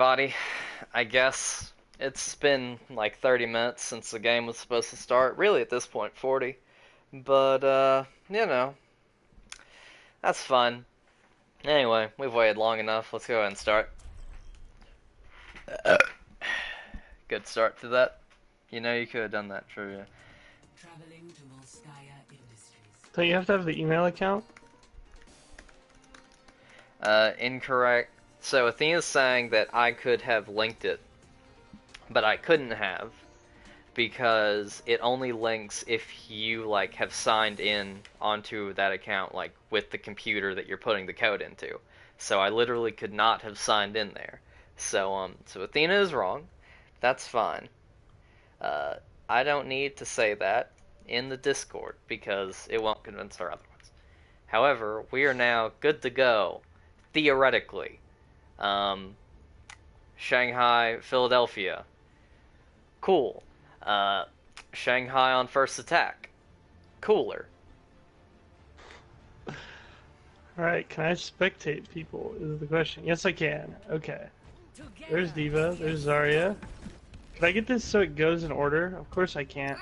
Body, I guess it's been like 30 minutes since the game was supposed to start. Really, at this point, 40. But, you know, that's fun. Anyway, we've waited long enough. Let's go ahead and start. Good start to that. You know, you could have done that trivia. So you have to have the email account? Incorrect. So Athena's saying that I could have linked it, but I couldn't have because it only links if you like have signed in onto that account like with the computer that you're putting the code into. So I literally could not have signed in there. So Athena is wrong. That's fine. I don't need to say that in the Discord because it won't convince her otherwise. However, we are now good to go, theoretically. Shanghai, Philadelphia. Cool. Shanghai on first attack. Cooler. Alright, can I spectate people is the question. Yes, I can. Okay. There's D.Va, there's Zarya. Can I get this so it goes in order? Of course I can't.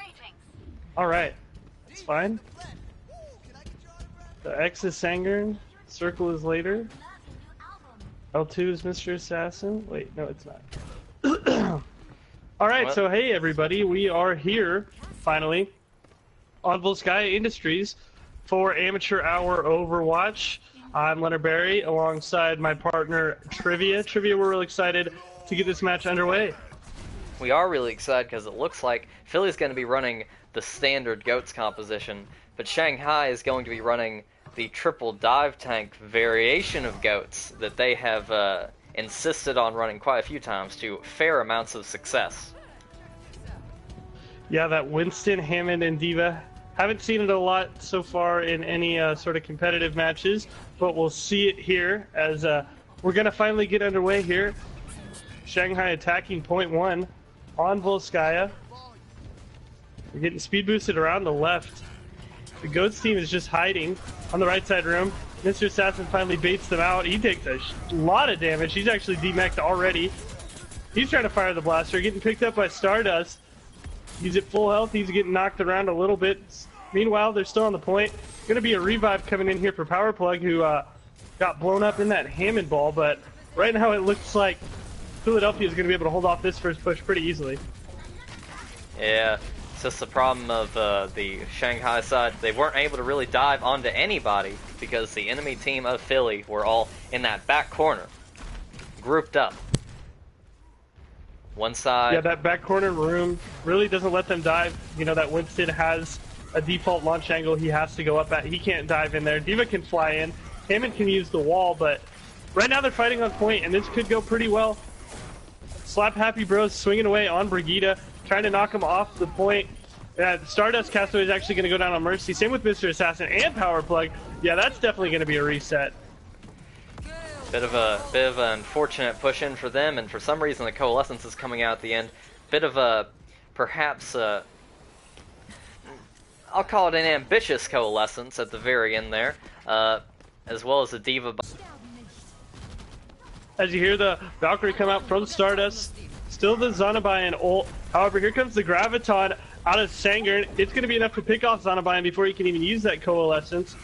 Alright. That's fine. The X is Sangren. Circle is later. L2 is Mr. Assassin. Wait, no, it's not. Alright, so hey everybody, we are here, finally, on Volskaya Industries for Amateur Hour Overwatch. I'm Leonard Barry, alongside my partner Trivia. Trivia, we're really excited to get this match underway. We are really excited because it looks like Philly's going to be running the standard GOATS composition, but Shanghai is going to be running the triple dive tank variation of GOATS that they have insisted on running quite a few times to fair amounts of success. Yeah, that Winston, Hammond, and D.Va. Haven't seen it a lot so far in any sort of competitive matches, but we'll see it here as we're going to finally get underway here. Shanghai attacking point one on Volskaya. We're getting speed boosted around the left. The GOATS team is just hiding on the right side room. Mr. Assassin finally baits them out. He takes a lot of damage. He's actually demeched already. He's trying to fire the blaster, getting picked up by Stardust. He's at full health. He's getting knocked around a little bit. Meanwhile, they're still on the point. Going to be a revive coming in here for Powerplug, who got blown up in that Hammond ball. But right now it looks like Philadelphia is going to be able to hold off this first push pretty easily. Yeah, it's just the problem of the Shanghai side. They weren't able to really dive onto anybody because the enemy team of Philly were all in that back corner, grouped up. One side. Yeah, that back corner room really doesn't let them dive. You know, that Winston has a default launch angle he has to go up at. He can't dive in there. D.Va can fly in. Hammond can use the wall, but right now they're fighting on point, and this could go pretty well. Slap Happy Bros swinging away on Brigida, trying to knock him off the point. Stardust Castaway is actually going to go down on Mercy. Same with Mr. Assassin and Powerplug. Yeah, that's definitely going to be a reset. Bit of an unfortunate push in for them, and for some reason the Coalescence is coming out at the end. Bit of a, perhaps, I'll call it an ambitious Coalescence at the very end there, as well as a D.Va. As you hear the Valkyrie come out from Stardust, still the Zanabian ult. However, here comes the Graviton out of Sangren. It's going to be enough to pick off Zanabian before he can even use that Coalescence.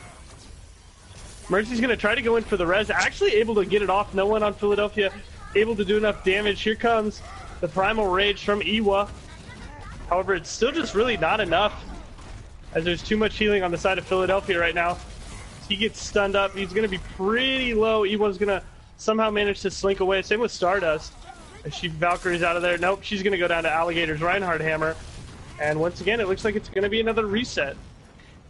Mercy's going to try to go in for the res, actually able to get it off. No one on Philadelphia able to do enough damage. Here comes the Primal Rage from Iwa. However, it's still just really not enough, as there's too much healing on the side of Philadelphia right now. He gets stunned up. He's going to be pretty low. Iwa's going to somehow manage to slink away. Same with Stardust. As she Valkyries out of there. Nope, she's going to go down to Alligator's Reinhardt Hammer. And once again, it looks like it's going to be another reset.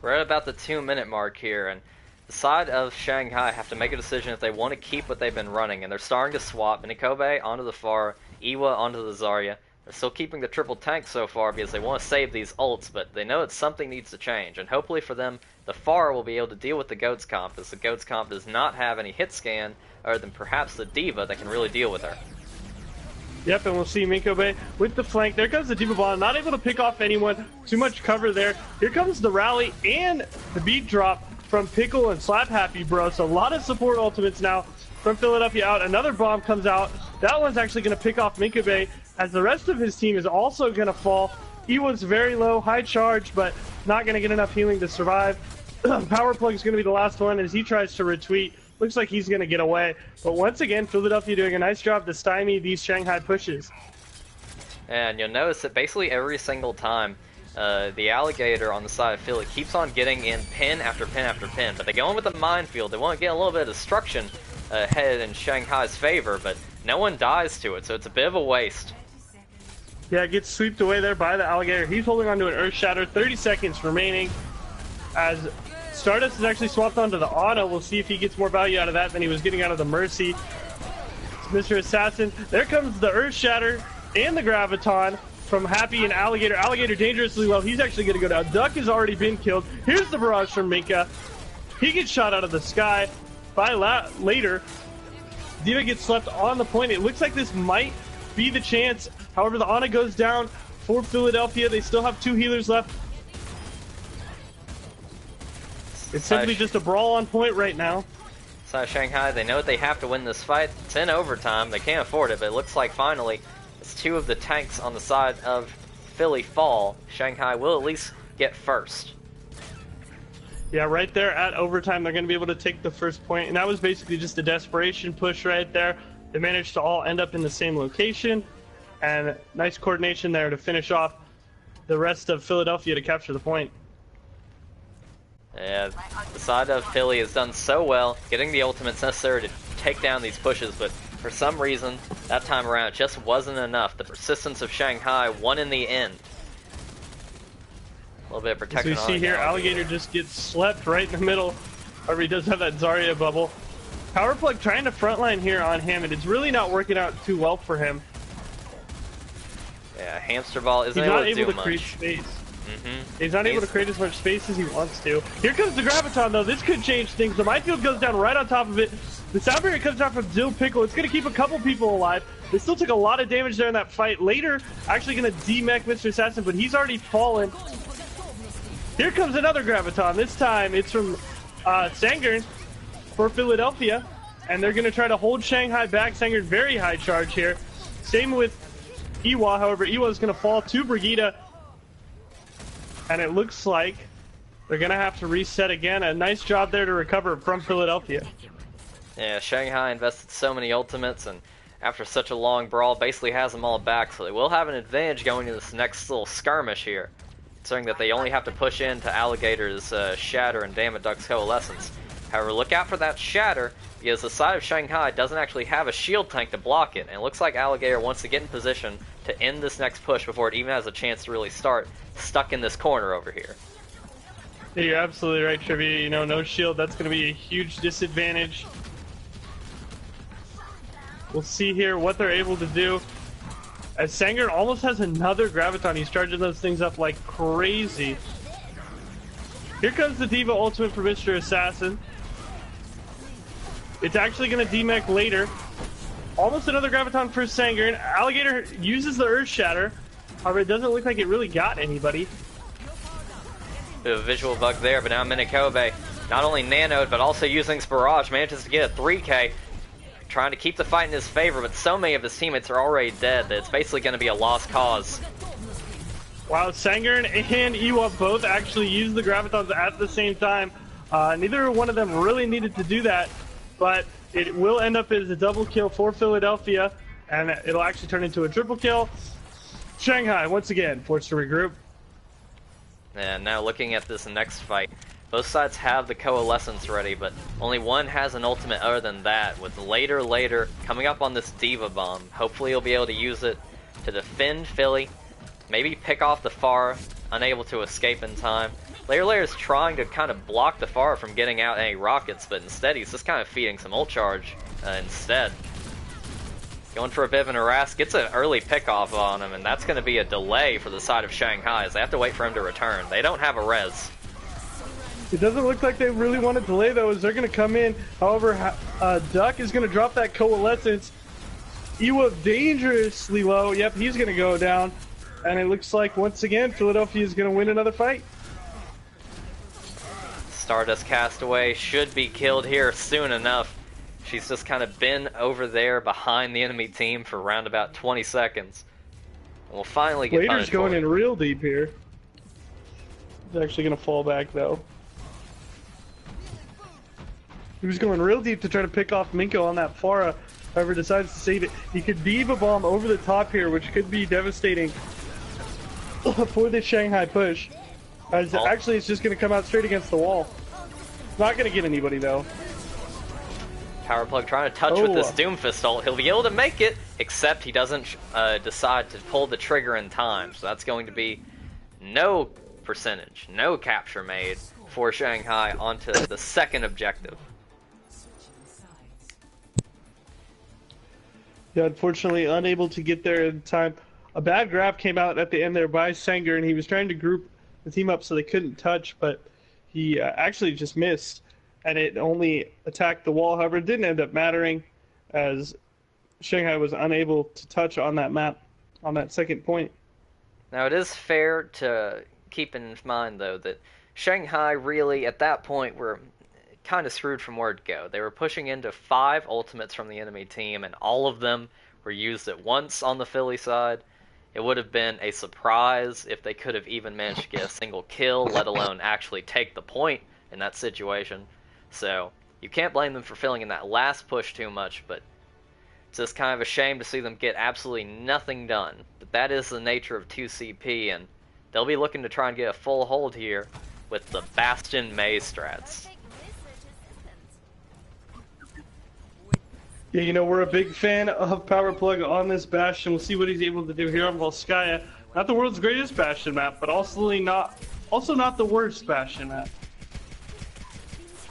We're at about the 2-minute mark here, and the side of Shanghai have to make a decision if they want to keep what they've been running, and they're starting to swap Nikobe onto the Pharah, Iwa onto the Zarya. They're still keeping the triple tank so far because they want to save these ults, but they know that something needs to change, and hopefully for them, the Pharah will be able to deal with the GOATS comp, as the GOATS comp does not have any hit scan, other than perhaps the D.Va that can really deal with her. Yep, and we'll see Minkobe with the flank. There comes the D.Va Bomb, not able to pick off anyone. Too much cover there. Here comes the rally and the beat drop from Pickle and Slap Happy Bros. A lot of support ultimates now from Philadelphia out. Another bomb comes out. That one's actually going to pick off Minkabe, as the rest of his team is also going to fall. Ewa's very low, high charge, but not going to get enough healing to survive. Power Plug is going to be the last one as he tries to retweet. Looks like he's going to get away. But once again, Philadelphia doing a nice job to stymie these Shanghai pushes. And you'll notice that basically every single time, the alligator on the side of Philly keeps on getting in pin after pin after pin. But they go in with a minefield. They want to get a little bit of destruction ahead in Shanghai's favor, but no one dies to it, so it's a bit of a waste. Yeah, it gets swept away there by the alligator. He's holding on to an Earth Shatter. 30 seconds remaining as Stardust is actually swapped onto the Auto. We'll see if he gets more value out of that than he was getting out of the Mercy. It's Mr. Assassin. There comes the Earth Shatter and the Graviton from Happy and Alligator. Alligator dangerously low. He's actually going to go down. Duck has already been killed. Here's the barrage from Minka. He gets shot out of the sky by later. D.Va gets slept on the point. It looks like this might be the chance. However, the Ana goes down for Philadelphia. They still have 2 healers left. It's simply just a brawl on point right now. So Shanghai, they know that they have to win this fight. It's in overtime. They can't afford it, but it looks like finally, as 2 of the tanks on the side of Philly fall, Shanghai will at least get first. Yeah, right there at overtime, they're going to be able to take the first point, and that was basically just a desperation push right there. They managed to all end up in the same location, and nice coordination there to finish off the rest of Philadelphia to capture the point. Yeah, the side of Philly has done so well, getting the ultimates necessary to take down these pushes, but for some reason, that time around, it just wasn't enough. The persistence of Shanghai won in the end. A little bit of protection. As we see here, Alligator just gets slept right in the middle. However, he does have that Zarya bubble. Power Plug trying to frontline here on him, and it's really not working out too well for him. Yeah, Hamster Ball isn't He's able not to able do to much. create space. He's not able to create as much space as he wants to. Here comes the Graviton, though. This could change things. The minefield goes down right on top of it. The sound barrier comes down from Dill Pickle. It's going to keep a couple people alive. They still took a lot of damage there in that fight. Later, actually going to demech Mr. Assassin, but he's already fallen. Here comes another Graviton. This time, it's from Sangern for Philadelphia. And they're going to try to hold Shanghai back. Sangern very high charge here. Same with Iwa. However, Iwa is going to fall to Brigitte. And it looks like they're going to have to reset again. A nice job there to recover from Philadelphia. Yeah, Shanghai invested so many ultimates, and after such a long brawl, basically has them all back, so they will have an advantage going into this next little skirmish here, considering that they only have to push into Alligator's Shatter and Damn It Duck's Coalescence. However, look out for that Shatter, because the side of Shanghai doesn't actually have a shield tank to block it, and it looks like Alligator wants to get in position to end this next push before it even has a chance to really start, stuck in this corner over here. Yeah, you're absolutely right, Trivia. You know, no shield, that's going to be a huge disadvantage. We'll see here what they're able to do. As Sangern almost has another Graviton, he's charging those things up like crazy. Here comes the D.Va ultimate for Mr. Assassin. It's actually going to demech later. Almost another Graviton for Sangern. Alligator uses the Earth Shatter. However, it doesn't look like it really got anybody. Bit of a visual bug there, but now Minikobe, not only nanoed, but also using Barrage, manages to get a 3K. Trying to keep the fight in his favor, but so many of his teammates are already dead that it's basically going to be a lost cause. Wow, Sangern and Iwa both actually used the Gravitons at the same time. Neither one of them really needed to do that, but it will end up as a double kill for Philadelphia, and it'll actually turn into a triple kill. Shanghai, once again, forced to regroup. And now looking at this next fight, both sides have the Coalescence ready, but only one has an ultimate other than that, with later coming up on this D.Va bomb. Hopefully he'll be able to use it to defend Philly, maybe pick off the Pharah, unable to escape in time. Later is trying to kind of block the Pharah from getting out any rockets, but instead he's just kind of feeding some ult charge instead. Going for a bit of an harass, gets an early pick-off on him, and that's going to be a delay for the side of Shanghai, as they have to wait for him to return. They don't have a res. It doesn't look like they really want to delay, though, as they're going to come in. However, Duck is going to drop that Coalescence. Iwa dangerously low. Yep, he's going to go down. And it looks like, once again, Philadelphia is going to win another fight. Stardust Castaway should be killed here soon enough. She's just kind of been over there behind the enemy team for around about 20 seconds. And we'll finally get Later's going in real deep here. He's actually going to fall back, though. He was going real deep to try to pick off Minko on that Pharah. However, decides to save it. He could Diva Bomb over the top here, which could be devastating for the Shanghai push. As actually, it's just going to come out straight against the wall. Not going to get anybody, though. Powerplug trying to touch with this Doomfist ult. He'll be able to make it, except he doesn't decide to pull the trigger in time. So that's going to be no percentage, no capture made for Shanghai onto the second objective. Yeah, unfortunately, unable to get there in time. A bad grab came out at the end there by Sanger, and he was trying to group the team up so they couldn't touch, but he actually just missed, and it only attacked the wall. However, it didn't end up mattering, as Shanghai was unable to touch on that map on that second point. Now, it is fair to keep in mind, though, that Shanghai really, at that point, were kind of screwed from word go. They were pushing into 5 ultimates from the enemy team, and all of them were used at once on the Philly side. It would have been a surprise if they could have even managed to get a single kill, let alone actually take the point in that situation. So, you can't blame them for filling in that last push too much, but it's just kind of a shame to see them get absolutely nothing done. But that is the nature of 2CP, and they'll be looking to try and get a full hold here with the Bastion Mei strats. Yeah, you know, we're a big fan of Powerplug on this Bastion. We'll see what he's able to do here on Volskaya. Not the world's greatest Bastion map, but also not the worst Bastion map.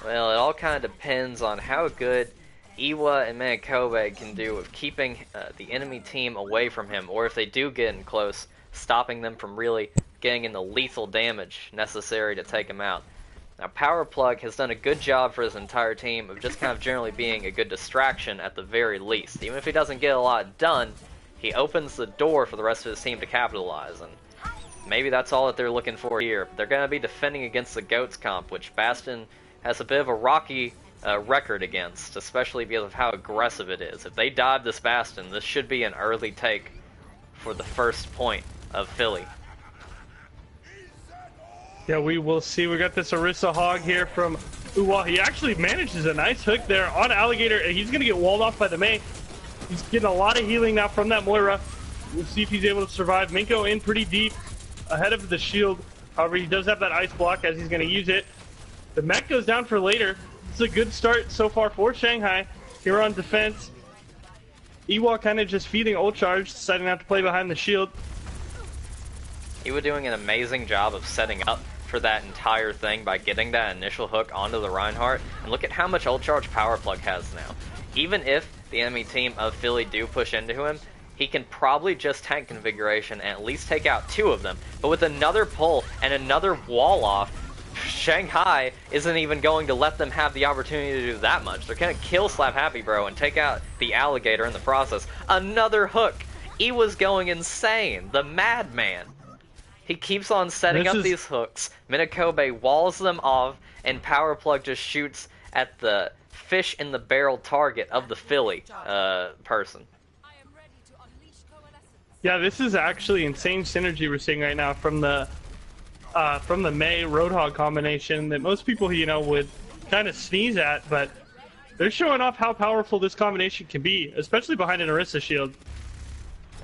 Well, it all kind of depends on how good Iwa and Manikobe can do with keeping the enemy team away from him, or if they do get in close, stopping them from really getting in the lethal damage necessary to take him out. Now, Powerplug has done a good job for his entire team of just kind of generally being a good distraction at the very least. Even if he doesn't get a lot done, he opens the door for the rest of his team to capitalize, and maybe that's all that they're looking for here. They're going to be defending against the Goats comp, which Bastion has a bit of a rocky record against, especially because of how aggressive it is. If they dive this Bastion, this should be an early take for the first point of Philly. Yeah, we will see. We got this Orisa Hog here from Uwa. He actually manages a nice hook there on Alligator, and he's going to get walled off by the Mei. He's getting a lot of healing now from that Moira. We'll see if he's able to survive. Minko in pretty deep ahead of the shield. However, he does have that ice block as he's going to use it. The mech goes down for later. It's a good start so far for Shanghai here on defense. Iwa kind of just feeding ult charge, deciding not to play behind the shield. He was doing an amazing job of setting up for that entire thing by getting that initial hook onto the Reinhardt. And look at how much ult charge Powerplug has now. Even if the enemy team of Philly do push into him, he can probably just tank configuration and at least take out 2 of them. But with another pull and another wall off, Shanghai isn't even going to let them have the opportunity to do that much. They're going to kill Slap Happy Bro and take out the Alligator in the process. Another hook. He was going insane. The madman. He keeps on setting up these hooks. Minikobe walls them off, and Powerplug just shoots at the fish in the barrel target of the Philly person. Yeah, this is actually insane synergy we're seeing right now from the Mei Roadhog combination that most people, you know, would kind of sneeze at, but they're showing off how powerful this combination can be, especially behind an Orisa shield.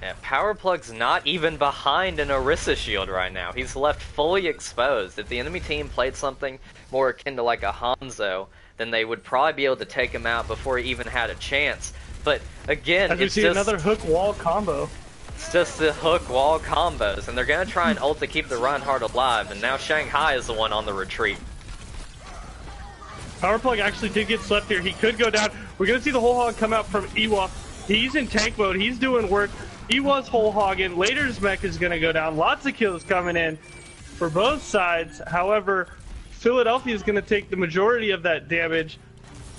Yeah, Powerplug's not even behind an Orisa shield right now. He's left fully exposed. If the enemy team played something more akin to like a Hanzo, then they would probably be able to take him out before he even had a chance. But again, it's just another hook wall combo. It's just the hook wall combos, and they're gonna try and ult to keep the Reinhardt alive. And now Shanghai is the one on the retreat. Powerplug actually did get slept here. He could go down. We're gonna see the whole hog come out from Iwa. He's in tank mode. He's doing work. Iwa's whole hogging. Later's mech is going to go down. Lots of kills coming in for both sides. However, Philadelphia is going to take the majority of that damage,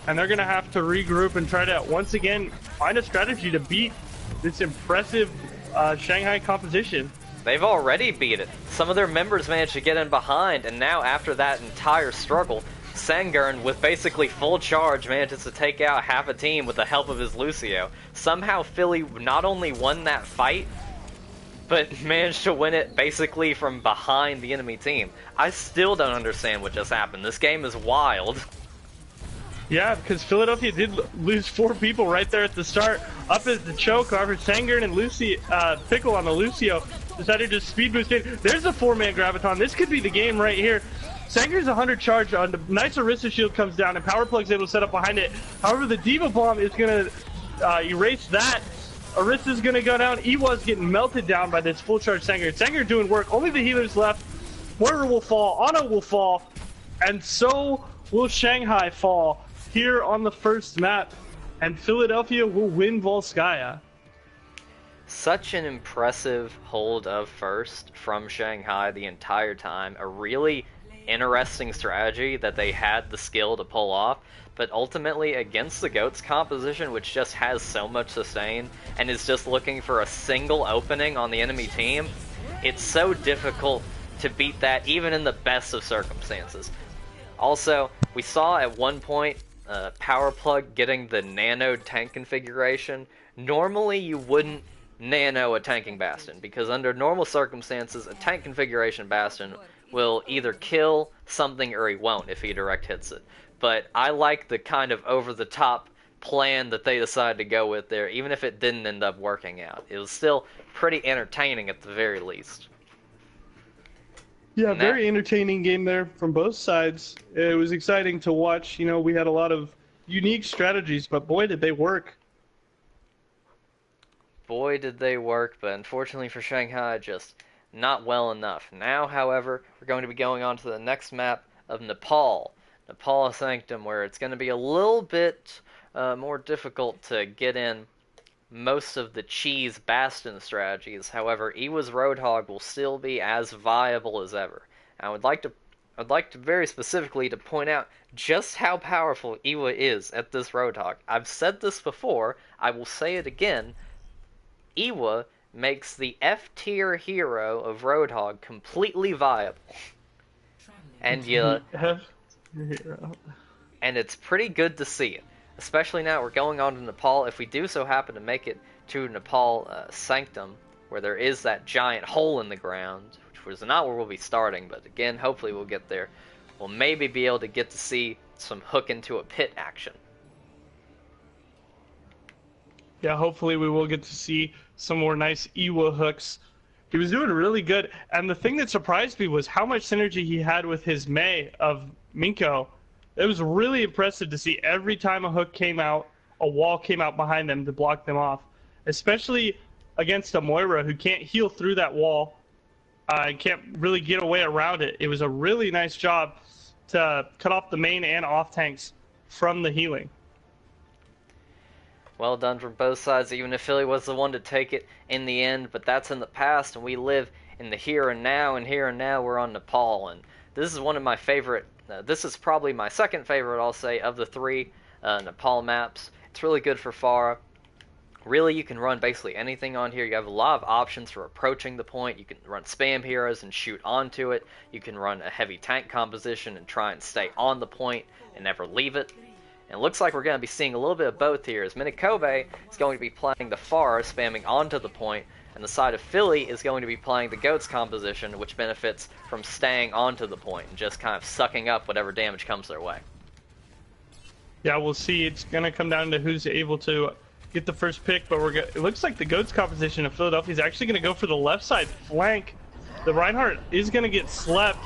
and they're going to have to regroup and try to, once again, find a strategy to beat this impressive Shanghai composition. They've already beat it. Some of their members managed to get in behind, and now after that entire struggle, Sangern, with basically full charge, manages to take out half a team with the help of his Lucio. Somehow Philly not only won that fight, but managed to win it basically from behind the enemy team. I still don't understand what just happened. This game is wild. Yeah, because Philadelphia did lose 4 people right there at the start. Up is the choke, however, Sangern and Pickle on the Lucio decided to speed boost in. There's a 4-man Graviton. This could be the game right here. Sangern's 100 charge on the nice Orisa shield comes down, and Power Plug's able to set up behind it. However, the Diva Bomb is going to erase that. Orisa's going to go down. Iwa's getting melted down by this full charge Sangern. Sangern doing work. Only the healers left. Moira will fall. Ana will fall. And so will Shanghai fall here on the first map, and Philadelphia will win Volskaya. Such an impressive hold of first from Shanghai the entire time. A really interesting strategy that they had the skill to pull off, but ultimately against the GOAT's composition, which just has so much sustain and is just looking for a single opening on the enemy team, it's so difficult to beat that even in the best of circumstances. Also, we saw at one point Power Plug getting the nano tank configuration. Normally you wouldn't nano a tanking Bastion, because under normal circumstances a tank configuration Bastion will either kill something or he won't if he direct hits it. But I like the kind of over-the-top plan that they decided to go with there, even if it didn't end up working out. It was still pretty entertaining at the very least. Yeah, very entertaining game there from both sides. It was exciting to watch. You know, we had a lot of unique strategies, but boy, did they work. Boy, did they work, but unfortunately for Shanghai, just not well enough. Now, however, we're going to be going on to the next map of Nepal. Nepal Sanctum, where it's going to be a little bit more difficult to get in most of the cheese Bastion strategies. However, Iwa's Roadhog will still be as viable as ever. I would like to very specifically to point out just how powerful Iwa is at this Roadhog. I've said this before, I will say it again. Iwa makes the F-tier hero of Roadhog completely viable. And and it's pretty good to see it. Especially now we're going on to Nepal. If we do so happen to make it to Nepal Sanctum, where there is that giant hole in the ground, which was not where we'll be starting, but again, hopefully we'll get there. We'll maybe be able to get to see some hook into a pit action. Yeah, hopefully we will get to see some more nice Iwa hooks. He was doing really good, and the thing that surprised me was how much synergy he had with his Mei of Minko. It was really impressive to see every time a hook came out, a wall came out behind them to block them off. Especially against a Moira who can't heal through that wall and can't really get away around it. It was a really nice job to cut off the main and off tanks from the healing. Well done from both sides, even if Philly was the one to take it in the end, but that's in the past, and we live in the here and now we're on Nepal, and this is one of my favorite, this is probably my second favorite, I'll say, of the 3 Nepal maps. It's really good for Pharah. Really, you can run basically anything on here. You have a lot of options for approaching the point. You can run spam heroes and shoot onto it. You can run a heavy tank composition and try and stay on the point and never leave it. And it looks like we're going to be seeing a little bit of both here, as Minikobe is going to be playing the Pharah, spamming onto the point, and the side of Philly is going to be playing the Goat's composition, which benefits from staying onto the point and just kind of sucking up whatever damage comes their way. Yeah, we'll see. It's going to come down to who's able to get the first pick, but it looks like the Goat's composition of Philadelphia is actually going to go for the left side flank. The Reinhardt is going to get slept.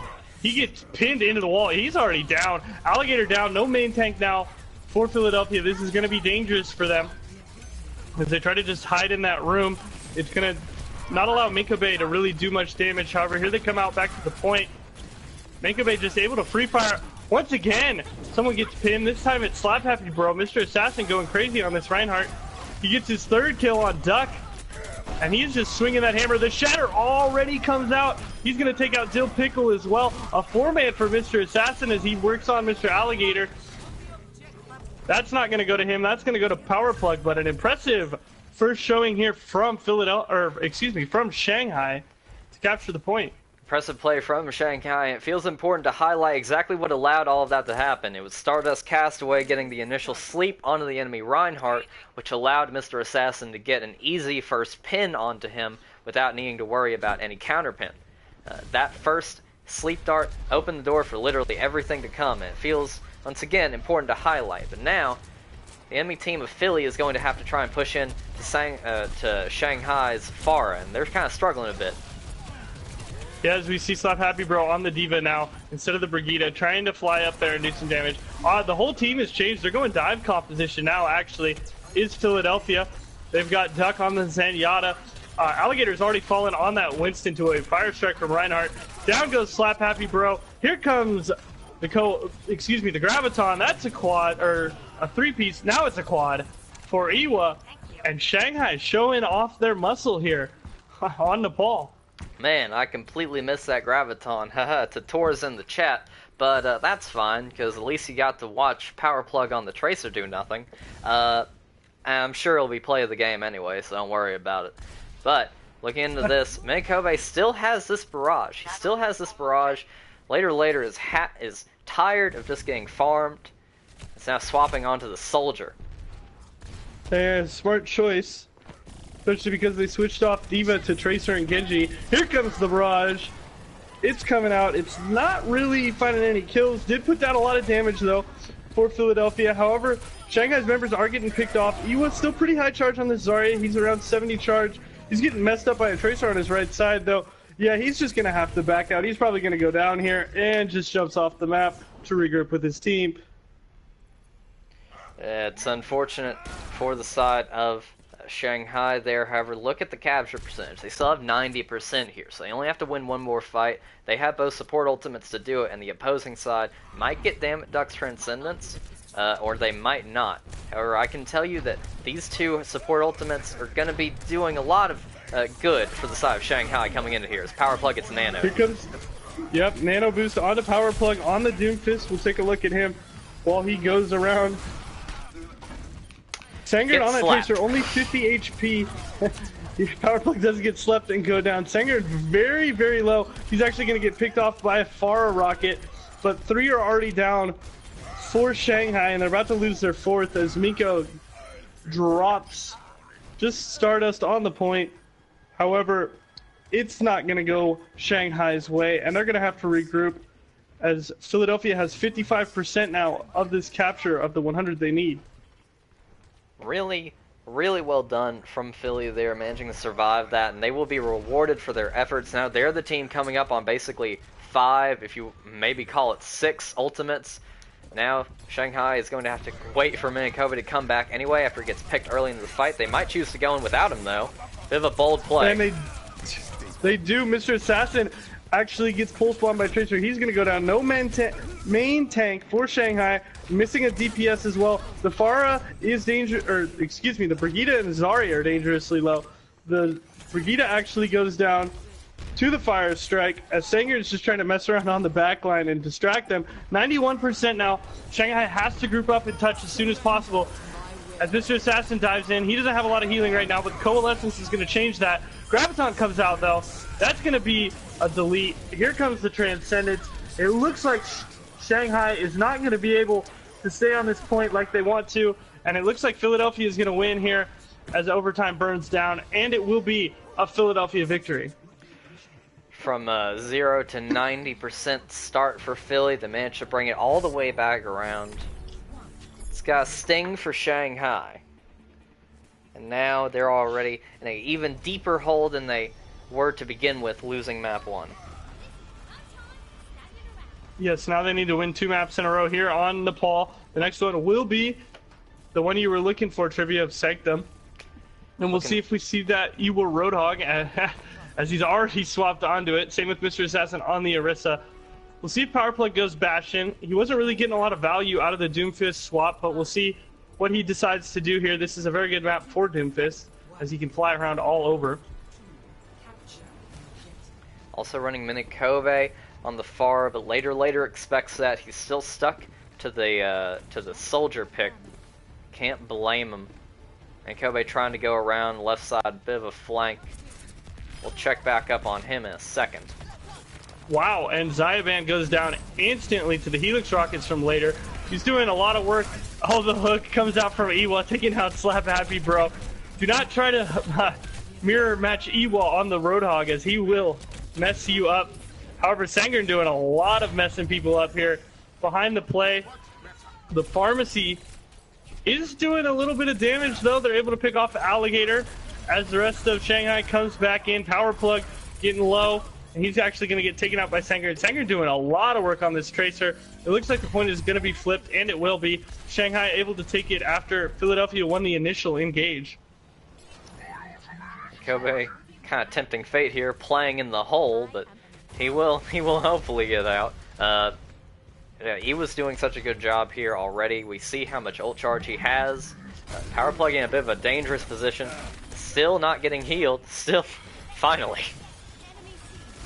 He gets pinned into the wall. He's already down. Alligator down. No main tank now for Philadelphia. This is going to be dangerous for them as they try to just hide in that room. It's going to not allow Minkobe to really do much damage. However, here they come out back to the point. Minkobe just able to free fire. Once again, someone gets pinned. This time it's Slap Happy Bro. Mr. Assassin going crazy on this Reinhardt. He gets his 3rd kill on Duck, and he's just swinging that hammer. The Shatter already comes out. He's going to take out Dill Pickle as well. A 4-man for Mr. Assassin as he works on Mr. Alligator. That's not going to go to him. That's going to go to Power Plug, but an impressive first showing here from from Shanghai to capture the point. Impressive play from Shanghai. It feels important to highlight exactly what allowed all of that to happen. It was Stardust Castaway getting the initial sleep onto the enemy Reinhardt, which allowed Mr. Assassin to get an easy first pin onto him without needing to worry about any counterpin. That first sleep dart opened the door for literally everything to come, and it feels, once again, important to highlight. But now, the enemy team of Philly is going to have to try and push in to Shanghai's Pharah, and they're kind of struggling a bit. Yeah, as we see Slap Happy Bro on the Diva now, instead of the Brigida, trying to fly up there and do some damage. The whole team has changed. They're going dive composition now, actually, is Philadelphia. They've got Duck on the Zenyatta. Alligator's already fallen on that Winston to a fire strike from Reinhardt. Down goes Slap Happy Bro. Here comes the Graviton. That's a quad, or a three-piece. Now it's a quad for Iwa. And Shanghai showing off their muscle here on Nepal. Man, I completely missed that Graviton. Haha, Tator's in the chat. But that's fine, because at least you got to watch Power Plug on the Tracer do nothing. I'm sure it'll be play of the game anyway, so don't worry about it. But, looking into this, Minikobe still has this barrage. He still has this barrage. Later is tired of just getting farmed. It's now swapping onto the Soldier. Yeah, smart choice. Especially because they switched off Diva to Tracer and Genji. Here comes the barrage. It's coming out. It's not really finding any kills. Did put down a lot of damage, though, for Philadelphia. However, Shanghai's members are getting picked off. Iwa's still pretty high charge on this Zarya. He's around 70 charge. He's getting messed up by a Tracer on his right side, though. Yeah, he's just going to have to back out. He's probably going to go down here and just jumps off the map to regroup with his team. It's unfortunate for the side of Shanghai there. However, look at the capture percentage. They still have 90% here, so they only have to win one more fight. They have both support ultimates to do it, and the opposing side might get Dammit Duck's Transcendence, or they might not. However, I can tell you that these two support ultimates are going to be doing a lot of good for the side of Shanghai coming into here as Power Plug gets Nano. Here comes, yep, Nano boost onto Power Plug on the Doomfist. We'll take a look at him while he goes around. Sanger on that Tracer, only 50 HP. Power Plug doesn't get slept and go down. Sanger very, very low. He's actually going to get picked off by a Pharah rocket, but 3 are already down for Shanghai, and they're about to lose their 4th as Miko drops just Stardust on the point. However, it's not going to go Shanghai's way, and they're going to have to regroup as Philadelphia has 55% now of this capture of the 100 they need. Really well done from Philly there, managing to survive that, and they will be rewarded for their efforts. Now they're the team coming up on basically 5, if you maybe call it 6 ultimates. Now Shanghai is going to have to wait for Minikobe to come back anyway after he gets picked early into the fight. They might choose to go in without him though. Bit of a bold play. And they do. Mr. Assassin actually gets pulse bombed by Tracer. He's going to go down. No main tank for Shanghai. Missing a DPS as well. The Pharah is the Brigida and Zarya are dangerously low. The Brigida actually goes down to the fire strike as Sanger is just trying to mess around on the back line and distract them. 91% now. Shanghai has to group up and touch as soon as possible. As Mr. Assassin dives in, he doesn't have a lot of healing right now, but Coalescence is going to change that. Graviton comes out though. That's going to be a delete. Here comes the Transcendence. It looks like Shanghai is not going to be able to stay on this point like they want to, and it looks like Philadelphia is going to win here as overtime burns down, and it will be a Philadelphia victory. From 0 to 90% start for Philly, they managed to bring it all the way back around. It's got a sting for Shanghai. And now they're already in an even deeper hole than they were to begin with, losing map 1. Yes, now they need to win 2 maps in a row here on Nepal. The next one will be the one you were looking for, Trivia of Sanctum. And we'll see if we see that Iwa Roadhog as he's already swapped onto it. Same with Mr. Assassin on the Orisa. We'll see if Power Plug goes Bastion. He wasn't really getting a lot of value out of the Doomfist swap, but we'll see what he decides to do here. This is a very good map for Doomfist, as he can fly around all over. Also running Minikobe on the far, but later expects that. He's still stuck to the soldier pick. Can't blame him. Minikobe trying to go around left side, bit of a flank. We'll check back up on him in a second. Wow, and Zayaban goes down instantly to the Helix Rockets from later. He's doing a lot of work. Oh, the hook comes out from Iwa, taking out Slap Happy Bro. Do not try to mirror match Iwa on the Roadhog, as he will mess you up. However, Sangren doing a lot of messing people up here. Behind the play, the Pharmacy is doing a little bit of damage, though. They're able to pick off Alligator as the rest of Shanghai comes back in. Power Plug getting low, and he's actually going to get taken out by Sangren. Sangren doing a lot of work on this Tracer. It looks like the point is going to be flipped, and it will be. Shanghai able to take it after Philadelphia won the initial engage. Kobe kind of tempting fate here, playing in the hole, but he will hopefully get out. Yeah, he was doing such a good job here already. We see how much ult charge he has. Power Plug in a bit of a dangerous position. Still not getting healed. Still, finally.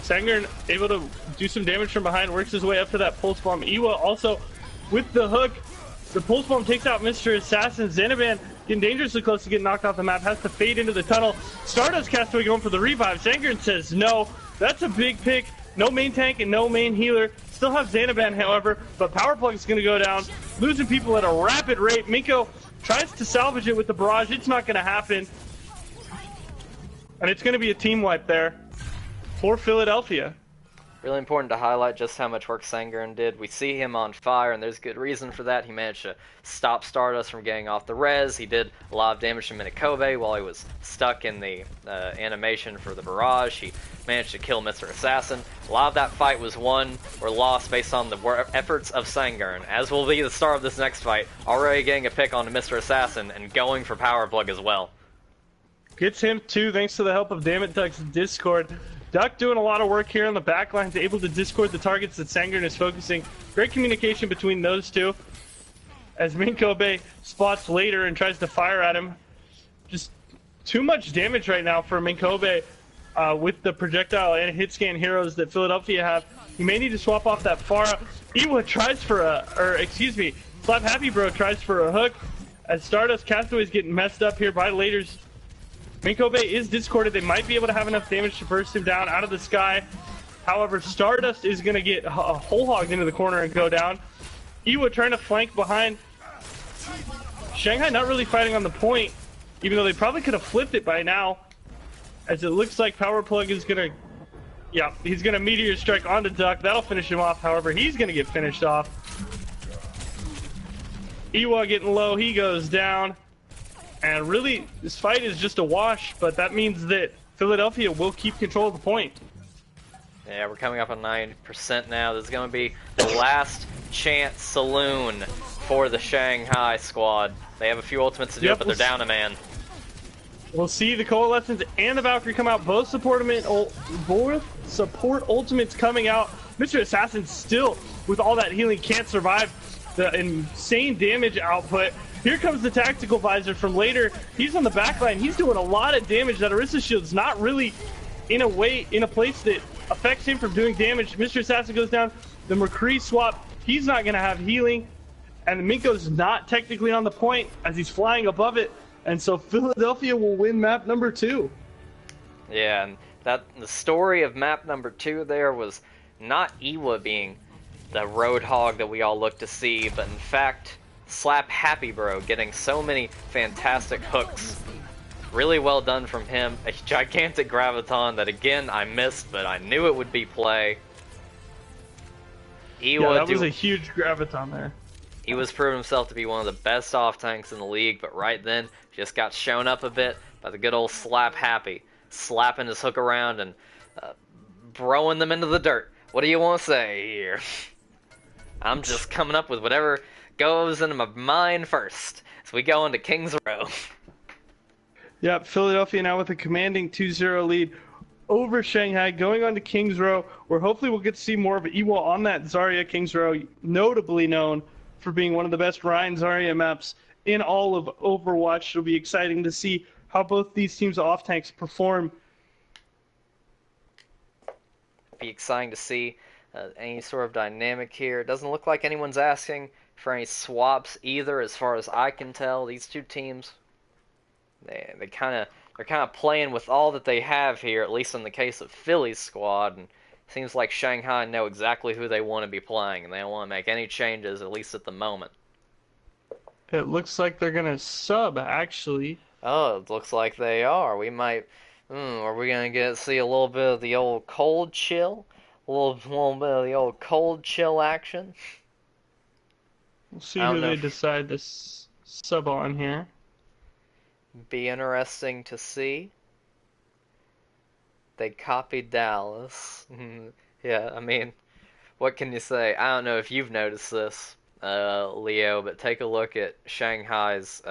Sangren able to do some damage from behind, works his way up to that Pulse Bomb. Iwa also with the hook. The Pulse Bomb takes out Mr. Assassin. Xanaban getting dangerously close to getting knocked off the map. Has to fade into the tunnel. Stardust Castaway going for the revive. Sangren says no. That's a big pick. No main tank and no main healer. Still have Xanaban, however, but Power Plug is going to go down. Losing people at a rapid rate. Minko tries to salvage it with the barrage. It's not going to happen. And it's going to be a team wipe there for Philadelphia. Really important to highlight just how much work Sangren did. We see him on fire, and there's good reason for that. He managed to stop Stardust from getting off the res. He did a lot of damage to Minikobe while he was stuck in the animation for the barrage. He managed to kill Mr. Assassin. A lot of that fight was won or lost based on the efforts of Sangren, as will be the star of this next fight, already getting a pick onto Mr. Assassin and going for Power Plug as well. Gets him too, thanks to the help of Dammit Duck's Discord. Duck doing a lot of work here on the back lines, able to discord the targets that Sangren is focusing. Great communication between those two. As Minkobe spots later and tries to fire at him. Just too much damage right now for Minkobe with the projectile and hit scan heroes that Philadelphia have. You may need to swap off that Pharah. Iwa tries for Slap Happy Bro tries for a hook. As Stardust Castaway is getting messed up here by Later's. Minkobe is discorded. They might be able to have enough damage to burst him down out of the sky. However, Stardust is going to get whole hogged into the corner and go down. Iwa trying to flank behind. Shanghai not really fighting on the point, even though they probably could have flipped it by now. As it looks like Power Plug is going to... Yeah, he's going to Meteor Strike onto Duck. That'll finish him off. However, he's going to get finished off. Iwa getting low. He goes down. And really, this fight is just a wash, but that means that Philadelphia will keep control of the point. Yeah, we're coming up on 90% now. This is going to be the last chance saloon for the Shanghai squad. They have a few ultimates to do, but they're down a man. We'll see the Coalescence and the Valkyrie come out. Both support ultimates coming out. Mr. Assassin still, with all that healing, can't survive the insane damage output. Here comes the Tactical Visor from later. He's on the back line. He's doing a lot of damage. That Orisa Shield's not really in a place that affects him from doing damage. Mr. Assassin goes down. The McCree swap, he's not going to have healing. And Minko's not technically on the point as he's flying above it. And so Philadelphia will win map number 2. Yeah, and the story of map number 2 there was not Iwa being the Roadhog that we all look to see, but in fact... Slap Happy Bro getting so many fantastic hooks. Really well done from him. A gigantic graviton that again I missed, but I knew it would be play. Yeah, that was a huge graviton there. He was proving himself to be one of the best off tanks in the league, but right then just got shown up a bit by the good old Slap Happy, slapping his hook around and throwing them into the dirt. What do you want to say here? I'm just coming up with whatever goes into my mind first. So we go into Kings Row. Yep, Philadelphia now with a commanding 2-0 lead over Shanghai, going on to Kings Row, where hopefully we'll get to see more of Iwa on that Zarya. Kings Row, notably known for being one of the best Ryan Zarya maps in all of Overwatch. It'll be exciting to see how both these teams' off tanks perform. Be exciting to see any sort of dynamic here. It doesn't look like anyone's asking for any swaps either, as far as I can tell. These two teams, they're kind of playing with all that they have here, at least in the case of Philly's squad, and Seems like Shanghai know exactly who they want to be playing, and they don't want to make any changes, at least at the moment. It looks like they're gonna sub, actually. Oh, it looks like they are. We might. Are we gonna see a little bit of the old cold chill? A little bit of the old cold chill action? We'll I see don't who know. they decide to sub on here. Be interesting to see. They copied Dallas. Yeah, I mean, what can you say? I don't know if you've noticed this, Leo, but take a look at Shanghai's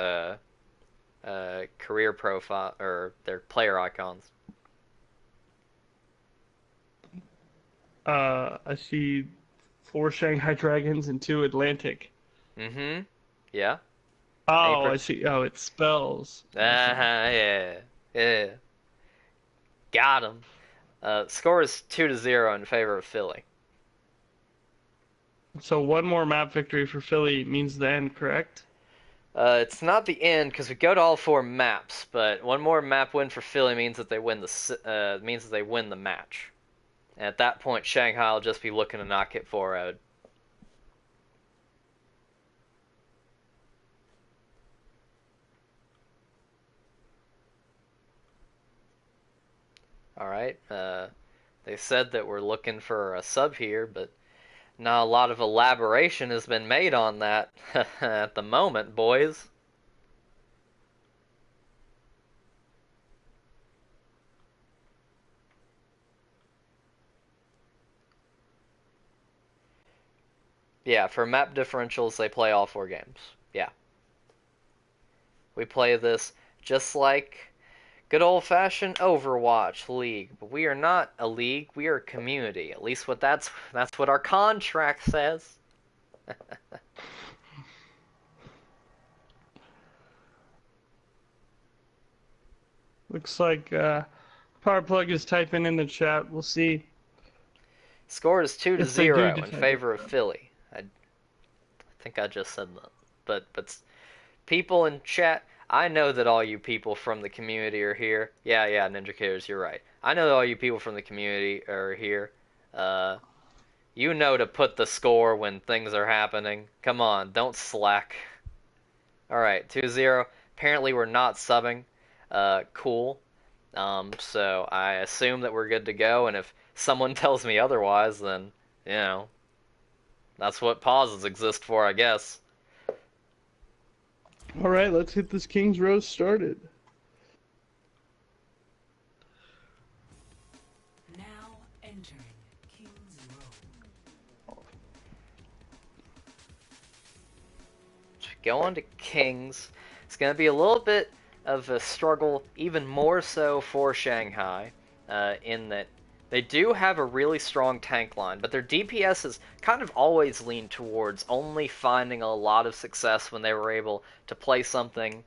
career profile or their player icons. I see 4 Shanghai Dragons and 2 Atlantic. Mm-hmm. Yeah. Any Oh, per I see. Oh, it spells. Okay. Yeah. Yeah. Got him. Score is 2-0 in favor of Philly. So one more map victory for Philly means the end, correct? It's not the end because we go to all 4 maps, but one more map win for Philly means that they win the match. And at that point, Shanghai will just be looking to knock it 4-0. All right. They said that we're looking for a sub here, but not a lot of elaboration has been made on that at the moment, boys. Yeah, for map differentials, they play all 4 games. Yeah. We play this just like good old-fashioned Overwatch League, but we are not a league, we are a community. At least that's what our contract says. Looks like Powerplug is typing in the chat. We'll see Score is 2 to if they do 0 in decide to favor of sub. Philly. I think I just said that. But people in chat, I know that all you people from the community are here. Yeah, Ninja Killers, you're right. I know that all you people from the community are here. You know to put the score when things are happening. Come on, don't slack. Alright, 2-0. Apparently we're not subbing. Cool. So I assume that we're good to go, and if someone tells me otherwise, then, that's what pauses exist for, I guess. All right, let's get this King's Row started. Now entering King's Row. Go on to Kings. It's going to be a little bit of a struggle, even more so for Shanghai, in that they do have a really strong tank line, but their DPS has kind of always leaned towards only finding a lot of success when they were able to play something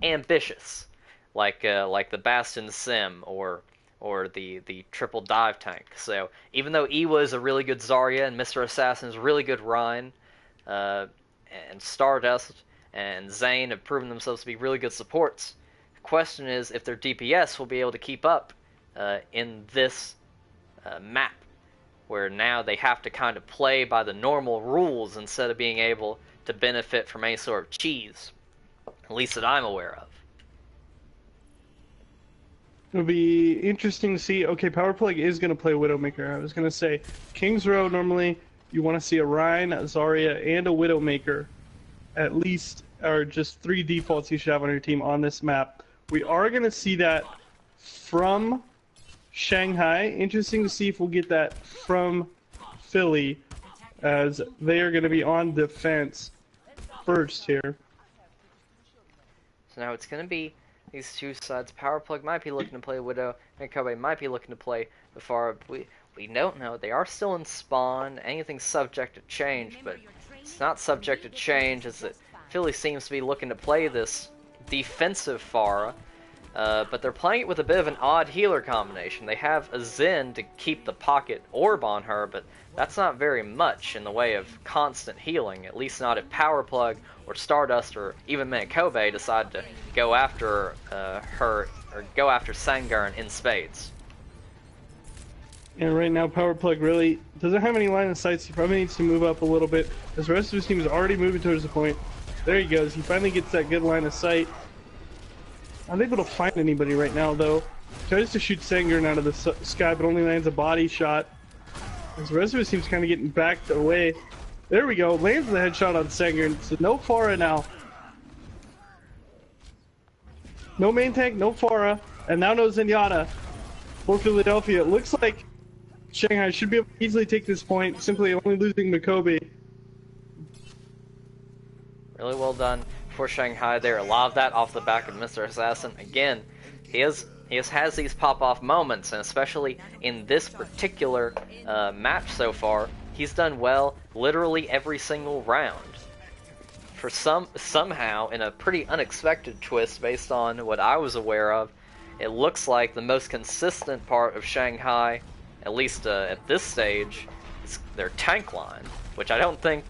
ambitious, like the Bastion Sim or the triple dive tank. So even though Ewa is a really good Zarya and Mr. Assassin is a really good Rhine, and Stardust and Zane have proven themselves to be really good supports. The question is if their DPS will be able to keep up in this map, where now they have to kind of play by the normal rules instead of being able to benefit from any sort of cheese, at least that I'm aware of. It'll be interesting to see. Okay, Powerplug is going to play Widowmaker. I was going to say, King's Row, normally you want to see a Rhine, a Zarya, and a Widowmaker. At least, or just 3 defaults you should have on your team on this map. We are going to see that from Shanghai. Interesting to see if we'll get that from Philly, as they are going to be on defense first here. So now it's going to be these two sides. Powerplug might be looking to play Widow, and Kobe might be looking to play the Pharah. We don't know. They are still in spawn. Anything's subject to change, but it's not subject to change, as that Philly seems to be looking to play this defensive Pharah, but they're playing it with a bit of an odd healer combination. They have a Zen to keep the pocket orb on her, but that's not very much in the way of constant healing, at least not if Powerplug or Stardust or even Minikobe decide to go after her, or go after Sangurn in spades. And right now, Power Plug really doesn't have any line of sight, so he probably needs to move up a little bit. As the rest of his team is already moving towards the point. There he goes. He finally gets that good line of sight. Not able to find anybody right now, though. Tries to shoot Sangren out of the sky, but only lands a body shot. As the rest of his team's kind of getting backed away. There we go. Lands the headshot on Sangren. So no Pharah now. No main tank, no Pharah, and now no Zenyatta for Philadelphia. It looks like Shanghai should be able to easily take this point, simply only losing Mikobe. Really well done for Shanghai there. A lot of that off the back of Mr. Assassin. Again, he has these pop-off moments, and especially in this particular match so far, he's done well literally every single round. For somehow, in a pretty unexpected twist based on what I was aware of, it looks like the most consistent part of Shanghai, at least at this stage, is their tank line, which I don't think,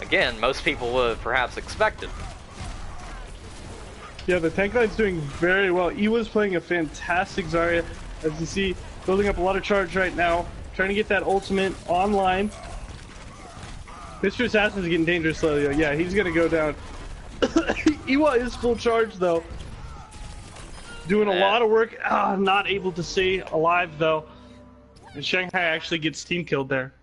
again, most people would have perhaps expected. Yeah, the tank line's doing very well. Ewa's playing a fantastic Zarya, as you see, building up a lot of charge right now, trying to get that ultimate online. Mr. Assassin's getting dangerous slowly. Yeah, he's gonna go down. Ewa is full charge though. Doing a lot of work. Not able to stay alive though. And Shanghai actually gets team killed there.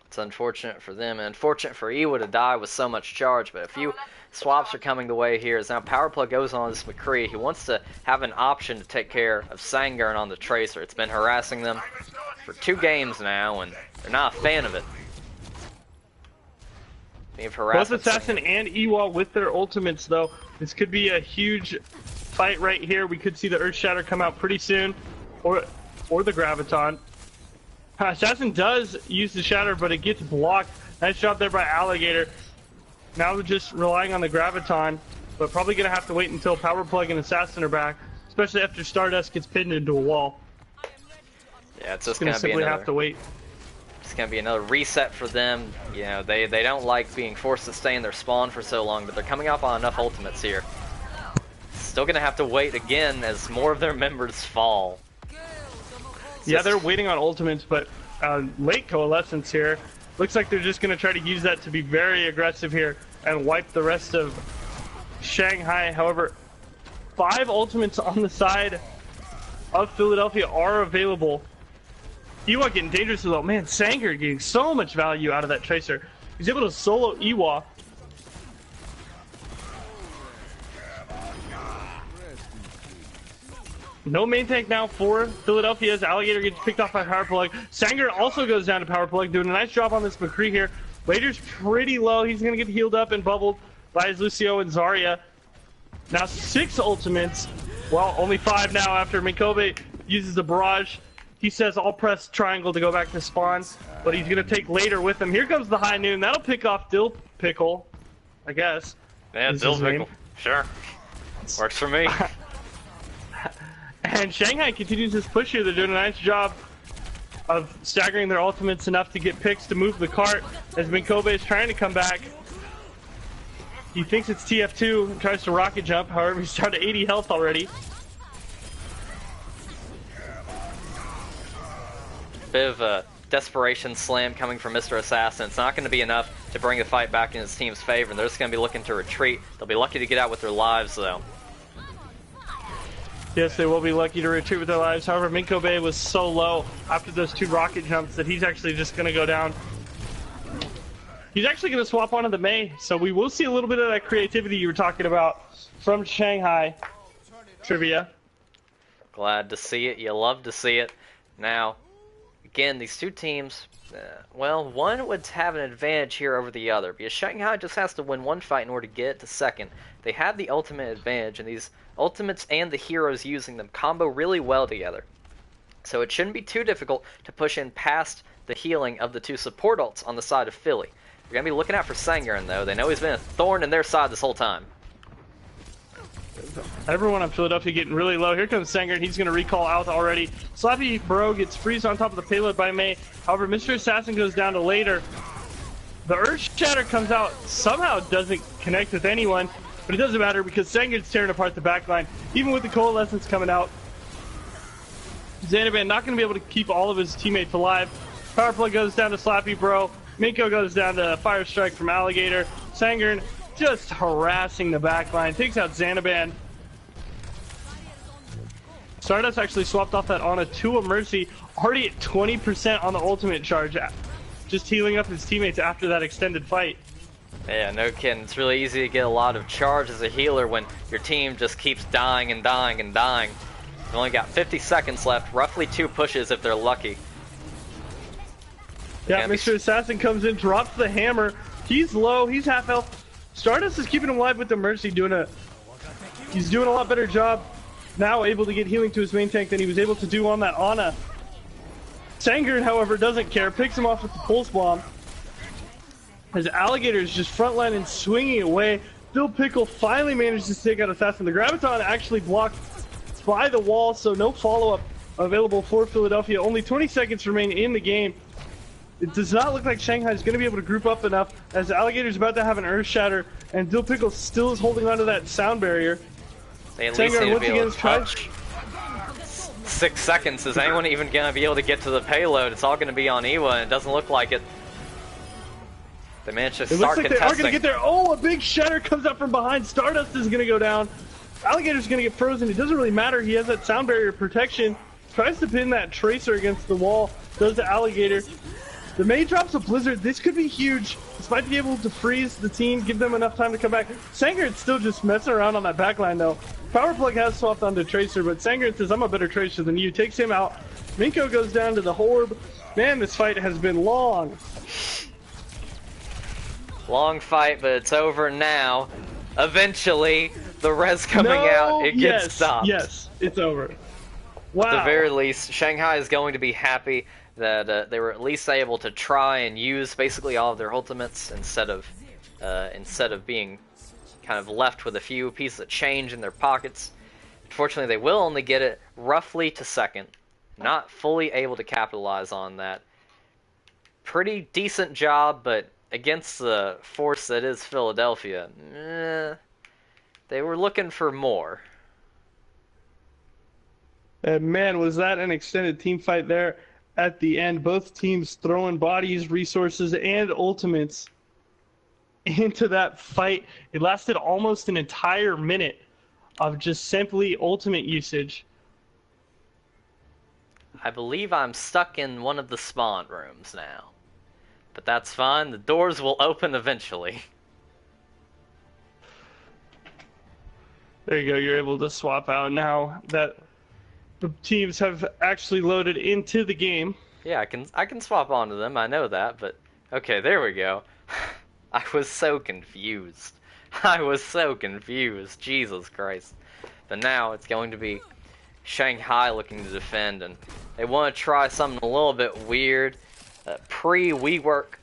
It's unfortunate for them, and unfortunate for Ewa to die with so much charge, but a few swaps are coming the way here. As now Power Plug goes on this McCree. He wants to have an option to take care of Sangren on the Tracer. It's been harassing them for 2 games now, and they're not a fan of it. Both Assassin and Ewa with their ultimates though. This could be a huge fight right here. We could see the Earth Shatter come out pretty soon, or the Graviton. Assassin does use the Shatter, but it gets blocked. Nice job there by Alligator. Now they're just relying on the Graviton, but probably gonna have to wait until Power Plug and Assassin are back, especially after Stardust gets pinned into a wall. Yeah, it's just gonna simply have to wait. It's going to be another reset for them. You know, they don't like being forced to stay in their spawn for so long, but they're coming up on enough ultimates here. Still going to have to wait again as more of their members fall. Yeah, they're waiting on ultimates, but late Coalescence here. Looks like they're just going to try to use that to be very aggressive here and wipe the rest of Shanghai. However, 5 ultimates on the side of Philadelphia are available. Ewa getting dangerous though. Man, Sanger getting so much value out of that Tracer. He's able to solo Ewa. No main tank now for Philadelphia as Alligator gets picked off by Power Plug. Sanger also goes down to Power Plug, doing a nice job on this McCree here. Later's pretty low. He's going to get healed up and bubbled by his Lucio and Zarya. Now 6 ultimates. Well, only 5 now after Mikobe uses the barrage. He says, I'll press triangle to go back to spawn, but he's going to take Later with him. Here comes the high noon. That'll pick off Dill Pickle, I guess. Yeah, Dill Pickle. Sure. Works for me. And Shanghai continues his push here. They're doing a nice job of staggering their ultimates enough to get picks to move the cart as Mikobe is trying to come back. He thinks it's TF2 and tries to rocket jump. However, he's down to 80 health already. Bit of a desperation slam coming from Mr. Assassin. It's not going to be enough to bring the fight back in his team's favor, and they're just going to be looking to retreat. They'll be lucky to get out with their lives, though. Yes, they will be lucky to retreat with their lives. However, Mikobe was so low after those 2 rocket jumps that he's actually just going to go down. He's actually going to swap onto the Mei, so we will see a little bit of that creativity you were talking about from Shanghai. Trivia. Glad to see it. You love to see it. Now, again, these 2 teams, well, one would have an advantage here over the other, because Shanghai just has to win 1 fight in order to get to second. They have the ultimate advantage, and these ultimates and the heroes using them combo really well together. So it shouldn't be too difficult to push in past the healing of the 2 support ults on the side of Philly. We're going to be looking out for Sangren, though. They know he's been a thorn in their side this whole time. Everyone on Philadelphia getting really low. Here comes Sanger, and he's going to recall out already. Slappy Bro gets freezed on top of the payload by Mei. However, Mr. Assassin goes down to Later. The Earth Shatter comes out, somehow doesn't connect with anyone, but it doesn't matter because Sanger's tearing apart the backline, even with the Coalescence coming out. Xanaban not going to be able to keep all of his teammates alive. Power play goes down to Slappy Bro. Minko goes down to Fire Strike from Alligator. Sangern just harassing the backline. Takes out Xanaban. Stardust actually swapped off that Ana to a Mercy. Already at 20% on the ultimate charge. Just healing up his teammates after that extended fight. Yeah, no kidding. It's really easy to get a lot of charge as a healer when your team just keeps dying and dying and dying. You've only got 50 seconds left, roughly 2 pushes if they're lucky. Yeah, Mr. Assassin comes in, drops the hammer. He's low, he's half health. Stardust is keeping him alive with the Mercy, he's doing a lot better job. Now able to get healing to his main tank than he was able to do on that Ana. Sangern, however, doesn't care, picks him off with the Pulse Bomb. His Alligator is just frontline and swinging away. Bill Pickle finally manages to take out Assassin. The Graviton actually blocked by the wall, so no follow-up available for Philadelphia. Only 20 seconds remain in the game. It does not look like Shanghai is going to be able to group up enough, as the Alligator's about to have an Earth Shatter, and Dill Pickle still is holding onto that sound barrier. They at least need to be able to touch. 6 seconds. Is anyone even going to be able to get to the payload? It's all going to be on Iwa, and it doesn't look like it. They managed to start contesting. They are going to get there. Oh, a big shatter comes up from behind. Stardust is going to go down. Alligator's going to get frozen. It doesn't really matter. He has that sound barrier protection. Tries to pin that Tracer against the wall. Does the Alligator. The May drops a Blizzard. This could be huge. This might be able to freeze the team, give them enough time to come back. Sangern's still just messing around on that backline, though. Powerplug has swapped onto Tracer, but Sangern says, I'm a better Tracer than you. Takes him out. Minko goes down to the Horb. Man, this fight has been long. Long fight, but it's over now. Eventually, the res coming out, it gets stopped. Yes, it's over. Wow. At the very least, Shanghai is going to be happy that they were at least able to try and use basically all of their ultimates instead of being kind of left with a few pieces of change in their pockets. Unfortunately, they will only get it roughly to second, not fully able to capitalize on that. Pretty decent job, but against the force that is Philadelphia, they were looking for more. And man, was that an extended team fight there at the end. Both teams throwing bodies, resources, and ultimates into that fight. It lasted almost an entire minute of just simply ultimate usage. I believe I'm stuck in one of the spawn rooms now. But that's fine, the doors will open eventually. There you go, you're able to swap out now that the teams have actually loaded into the game. Yeah, I can swap onto them, I know that, but okay, there we go. I was so confused. Jesus Christ. But now it's going to be Shanghai looking to defend, and they want to try something a little bit weird. Pre-rework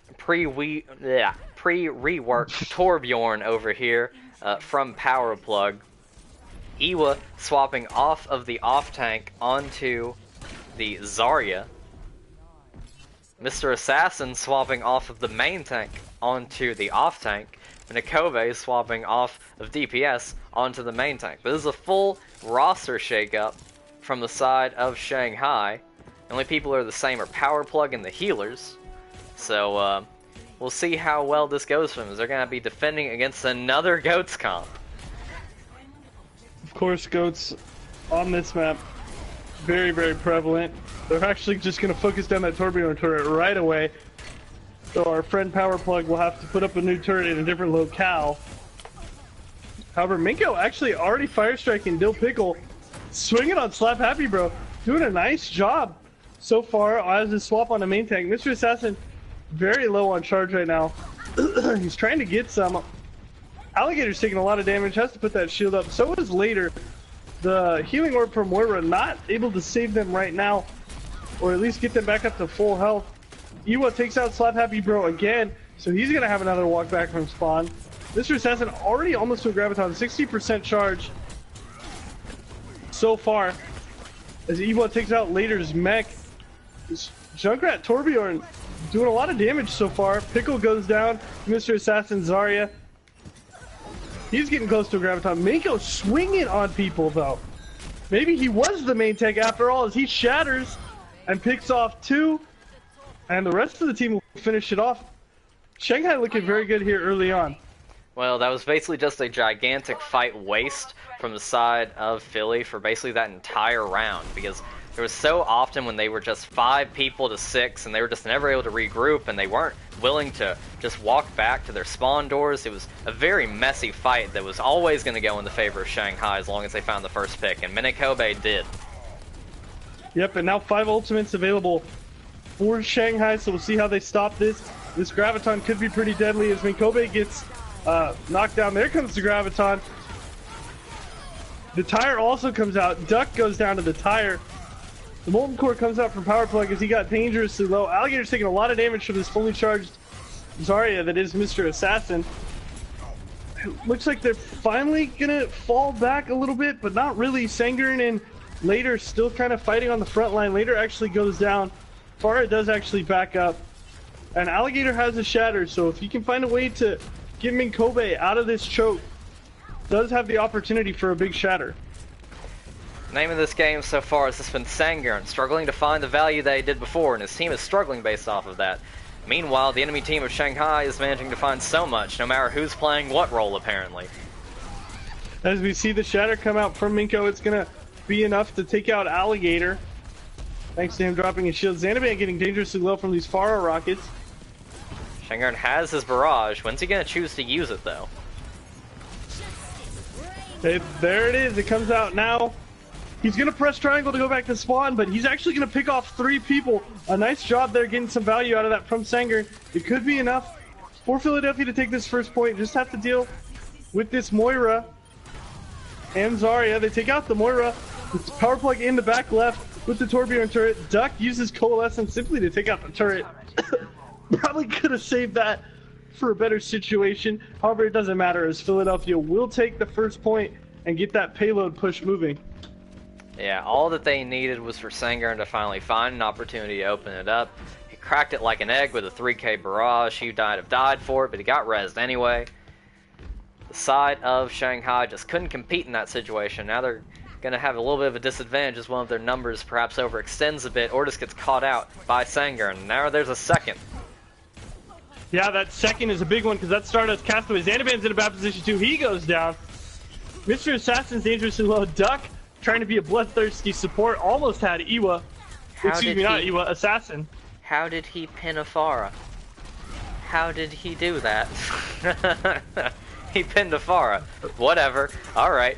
Torbjorn over here from Powerplug. Iwa swapping off of the off-tank onto the Zarya. Mr. Assassin swapping off of the main tank onto the off-tank. Nikobe swapping off of DPS onto the main tank. But this is a full roster shakeup from the side of Shanghai. The only people who are the same are Powerplug and the healers. So we'll see how well this goes for them. They're going to be defending against another Goats comp. Of course, Goats on this map, very, very prevalent. They're actually just going to focus down that Torbjorn turret right away. So our friend Powerplug will have to put up a new turret in a different locale. However, Minko actually already fire striking Dill Pickle, swinging on Slap Happy Bro, doing a nice job so far as his swap on the main tank. Mr. Assassin very low on charge right now. He's trying to get some. Alligator's taking a lot of damage, has to put that shield up. So is Later. The healing orb from Moira not able to save them right now, or at least get them back up to full health. Iwa takes out Slap Happy Bro again, so he's going to have another walk back from spawn. Mr. Assassin already almost to a Graviton, 60% charge so far. As Iwa takes out Later's mech. This Junkrat Torbjorn doing a lot of damage so far. Pickle goes down. Mr. Assassin Zarya. He's getting close to a Graviton. Mako swinging on people though. Maybe he was the main tank after all, as he shatters and picks off 2. And the rest of the team will finish it off. Shanghai looking very good here early on. Well, that was basically just a gigantic fight waste from the side of Philly for basically that entire round, because there was so often when they were just 5 people to 6 and they were just never able to regroup and they weren't willing to just walk back to their spawn doors. It was a very messy fight that was always going to go in the favor of Shanghai as long as they found the first pick, and Minikobe did. Yep, and now 5 ultimates available for Shanghai, so we'll see how they stop this. This Graviton could be pretty deadly as Minkobe gets knocked down. There comes the Graviton. The tire also comes out. Duck goes down to the tire. The Molten Core comes out from Power Plug as he got dangerously low. Alligator's taking a lot of damage from this fully charged Zarya that is Mr. Assassin. It looks like they're finally gonna fall back a little bit, but not really. Sangren and Later still kind of fighting on the front line. Later actually goes down. Farah does actually back up. And Alligator has a shatter, so if he can find a way to get Minkobe out of this choke, does have the opportunity for a big shatter. Name of this game so far has just been Sangren, struggling to find the value that he did before, and his team is struggling based off of that. Meanwhile, the enemy team of Shanghai is managing to find so much, no matter who's playing what role, apparently. As we see the shatter come out from Minko, it's going to be enough to take out Alligator. Thanks to him dropping his shield. Xanaban getting dangerously low from these Farah rockets. Shanghai has his barrage. When's he going to choose to use it, though? There it is. It comes out now. He's going to press triangle to go back to spawn, but he's actually going to pick off 3 people. A nice job there getting some value out of that from Sangren. It could be enough for Philadelphia to take this first point. Just have to deal with this Moira and Zarya. They take out the Moira. It's power plug in the back left with the Torbjorn turret. Duck uses Coalescence simply to take out the turret. Probably could have saved that for a better situation. However, it doesn't matter as Philadelphia will take the first point and get that payload push moving. Yeah, all that they needed was for Sangren to finally find an opportunity to open it up. He cracked it like an egg with a 3k barrage. He might have died for it, but he got rezzed anyway. The side of Shanghai just couldn't compete in that situation. Now they're going to have a little bit of a disadvantage as one of their numbers perhaps overextends a bit or just gets caught out by Sangren. Now there's a second. Yeah, that second is a big one because that started as Castaway. Xanaban's in a bad position too. He goes down. Mr. Assassin's dangerously low. Duck trying to be a bloodthirsty support. Almost had Iwa. Excuse me, not Iwa. Assassin. How did he pin a Farah? How did he do that? He pinned a Farah. Whatever. Alright.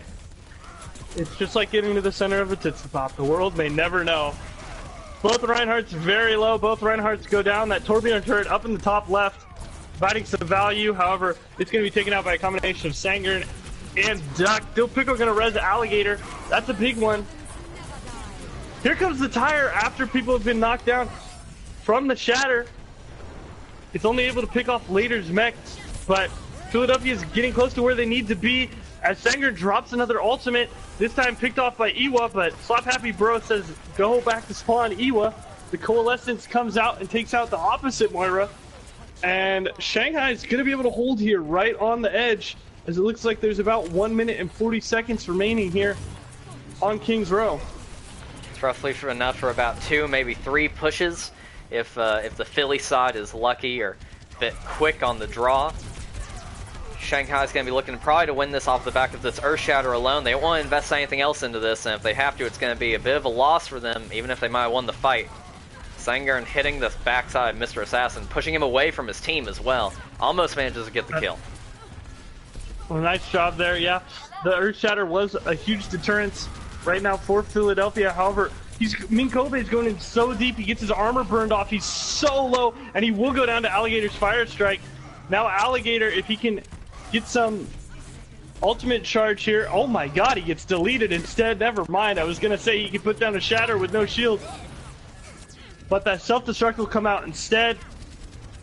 It's just like getting to the center of a Tootsie Pop. The world may never know. Both Reinhardt's very low. Both Reinhardt's go down. That Torbjorn turret up in the top left, providing some value. However, it's going to be taken out by a combination of Sangren and Duck. Dilpico going to res Alligator. That's a big one. Here comes the tire after people have been knocked down from the shatter. It's only able to pick off Later's mechs, but Philadelphia is getting close to where they need to be as Sangren drops another ultimate, this time picked off by Iwa, but Slap Happy Bro says go back to spawn Iwa. The Coalescence comes out and takes out the opposite Moira, and Shanghai is going to be able to hold here right on the edge as it looks like there's about 1 minute and 40 seconds remaining here on King's Row. It's roughly enough for about 2, maybe 3 pushes if the Philly side is lucky or a bit quick on the draw. Shanghai's going to be looking probably to win this off the back of this Earth Shatter alone. They don't want to invest anything else into this, and if they have to, it's going to be a bit of a loss for them, even if they might have won the fight. Sangren hitting the backside of Mr. Assassin, pushing him away from his team as well. Almost manages to get the kill. Well, nice job there, yeah. The Earth Shatter was a huge deterrence right now for Philadelphia. However, Minkobe is going in so deep, he gets his armor burned off. He's so low, and he will go down to Alligator's Fire Strike. Now Alligator, if he can get some ultimate charge here. Oh my god, he gets deleted instead. Never mind. I was going to say he could put down a shatter with no shield. But that self-destruct will come out instead.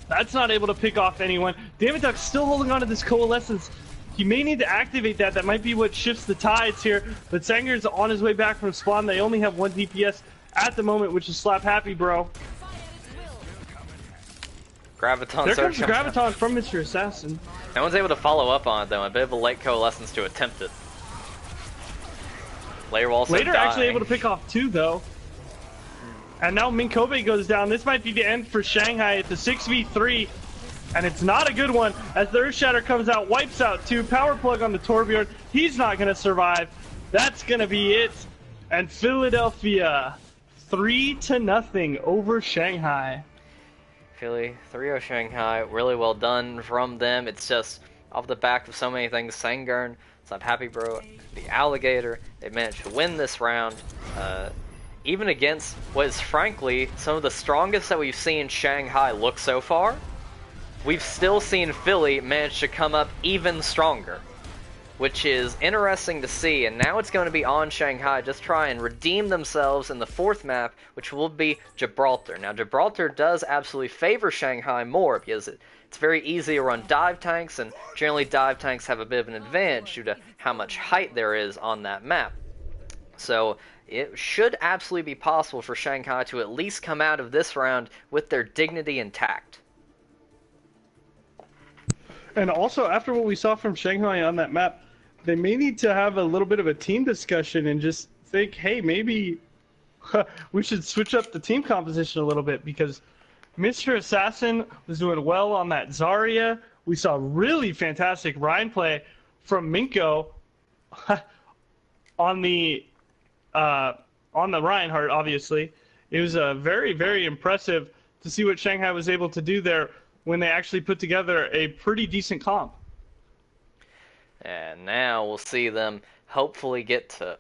That's not able to pick off anyone. David Duck's still holding on to this Coalescence. He may need to activate that. That might be what shifts the tides here. But Sanger's on his way back from spawn. They only have 1 DPS at the moment, which is Slap Happy Bro. Graviton there comes the Graviton from Mr. Assassin. No one's able to follow up on it though. A bit of a late Coalescence to attempt it. Later also Later dying. actually able to pick off 2 though. And now Minkobe goes down. This might be the end for Shanghai. It's a 6v3. And it's not a good one as the Earthshatter comes out, wipes out 2. Power plug on the Torbjorn. He's not going to survive. That's going to be it. And Philadelphia 3-0 over Shanghai. Philly, 3-0 Shanghai. Really well done from them. It's just off the back of so many things. Sangern, Stop Happy Bro, the Alligator. They managed to win this round. Even against what is frankly some of the strongest that we've seen Shanghai look so far, we've still seen Philly manage to come up even stronger, which is interesting to see. And now it's going to be on Shanghai just try and redeem themselves in the 4th map, which will be Gibraltar. Now Gibraltar does absolutely favor Shanghai more because it's very easy to run dive tanks, and generally dive tanks have a bit of an advantage due to how much height there is on that map. So it should absolutely be possible for Shanghai to at least come out of this round with their dignity intact. And also, after what we saw from Shanghai on that map, they may need to have a little bit of a team discussion and just think, hey, maybe we should switch up the team composition a little bit, because Mr. Assassin was doing well on that Zarya. We saw really fantastic Ryan play from Minko on the Reinhardt, obviously. It was very, very impressive to see what Shanghai was able to do there when they actually put together a pretty decent comp. And now we'll see them hopefully get to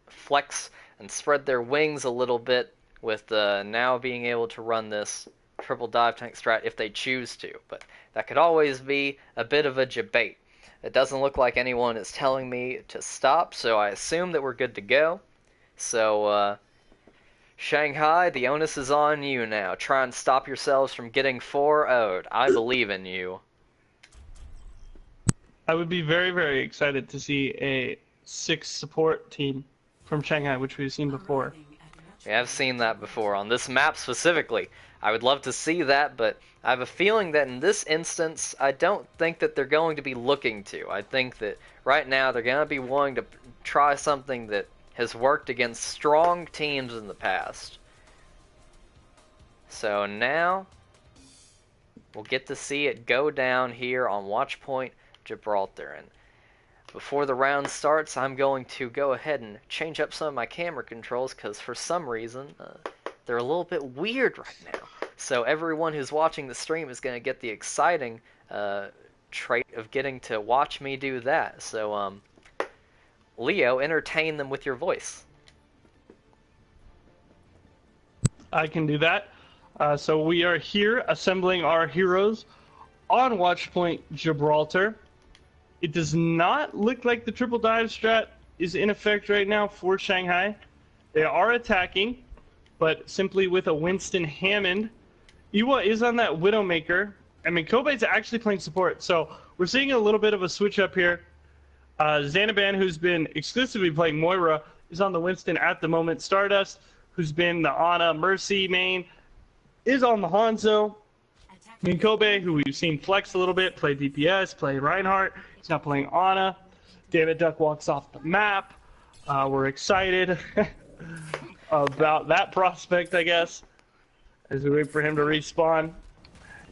flex and spread their wings a little bit with now being able to run this triple dive tank strat if they choose to. But that could always be a bit of a debate. It doesn't look like anyone is telling me to stop, so I assume that we're good to go. So, Shanghai, the onus is on you now. Try and stop yourselves from getting 4-0'd. I believe in you. I would be very, very excited to see a 6 support team from Shanghai, which we've seen before. We have seen that before, on this map specifically. I would love to see that, but I have a feeling that in this instance, I don't think that they're going to be looking to. I think that right now they're going to be willing to try something that has worked against strong teams in the past. So now, we'll get to see it go down here on Watchpoint Gibraltar. And before the round starts, I'm going to go ahead and change up some of my camera controls, because for some reason, they're a little bit weird right now. So everyone who's watching the stream is going to get the exciting trait of getting to watch me do that. So, Leo, entertain them with your voice. I can do that. So we are here assembling our heroes on Watchpoint Gibraltar. It does not look like the triple dive strat is in effect right now for Shanghai. They are attacking, but simply with a Winston Hammond. Iwa is on that Widowmaker, and Minkobe's actually playing support. So we're seeing a little bit of a switch up here. Xanaban, who's been exclusively playing Moira, is on the Winston at the moment. Stardust, who's been the Ana Mercy main, is on the Hanzo. Minkobe, who we've seen flex a little bit, play DPS, play Reinhardt. He's not playing Ana. David Duck walks off the map. We're excited about that prospect, I guess, as we wait for him to respawn.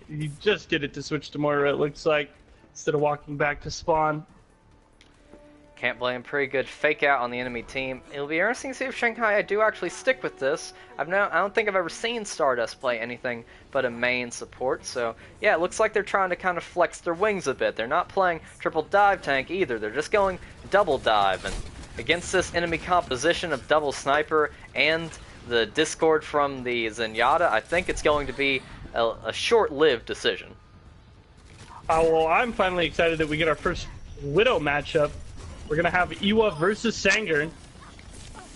He just did it to switch to Moira, it looks like, instead of walking back to spawn. Can't blame. Pretty good fake out on the enemy team. It'll be interesting to see if Shanghai do actually stick with this. I don't think I've ever seen Stardust play anything but a main support. So yeah, it looks like they're trying to kind of flex their wings a bit. They're not playing triple dive tank either. They're just going double dive. And against this enemy composition of double sniper and the discord from the Zenyatta, I think it's going to be a short-lived decision. Well, I'm finally excited that we get our first Widow matchup. We're going to have Iwa versus Sangern.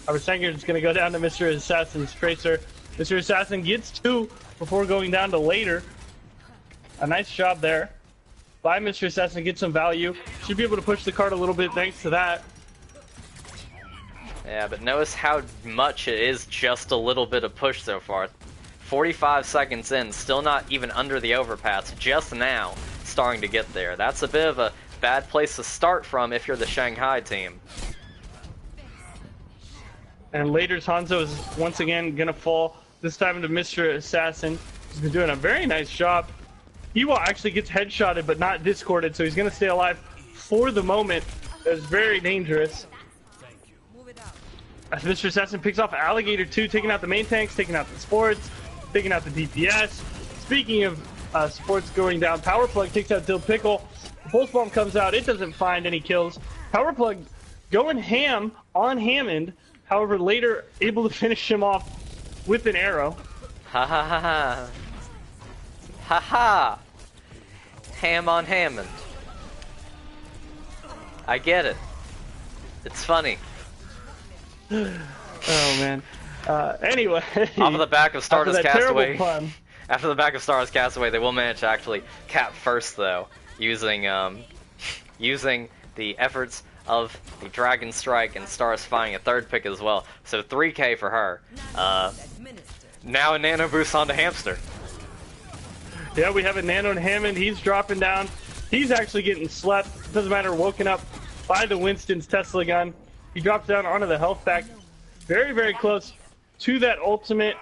Our Sangern's going to go down to Mr. Assassin's Tracer. Mr. Assassin gets 2 before going down to later. A nice job there by Mr. Assassin. Get some value. Should be able to push the card a little bit thanks to that. Yeah, but notice how much it is just a little bit of push so far. 45 seconds in, still not even under the overpass, just now starting to get there. That's a bit of a bad place to start from if you're the Shanghai team. And later's Hanzo is once again gonna fall, this time to Mr. Assassin. He's been doing a very nice job. Iwa actually gets headshotted but not discorded, so he's gonna stay alive for the moment. That's very dangerous. As Mr. Assassin picks off Alligator 2, taking out the main tanks, taking out the sports, taking out the DPS. Speaking of sports going down, Power Plug takes out Dill Pickle. The Pulse Bomb comes out, it doesn't find any kills. Power Plug going ham on Hammond, however later able to finish him off with an arrow. Ha ha ha ha. Ha ha. Ham on Hammond. I get it. It's funny. Oh man. Anyway. Off of the back of Stardust Castaway. Pun. After the back of Stardust Castaway, they will manage to actually cap first though, using using the efforts of the Dragon Strike and Stardust finding a third pick as well. So 3K for her. Now a nano boost onto Hamster. Yeah, we have a nano and Hammond. He's dropping down. He's actually getting slept. Doesn't matter, woken up by the Winston's Tesla gun. He drops down onto the health pack. Very, very close to that ultimate.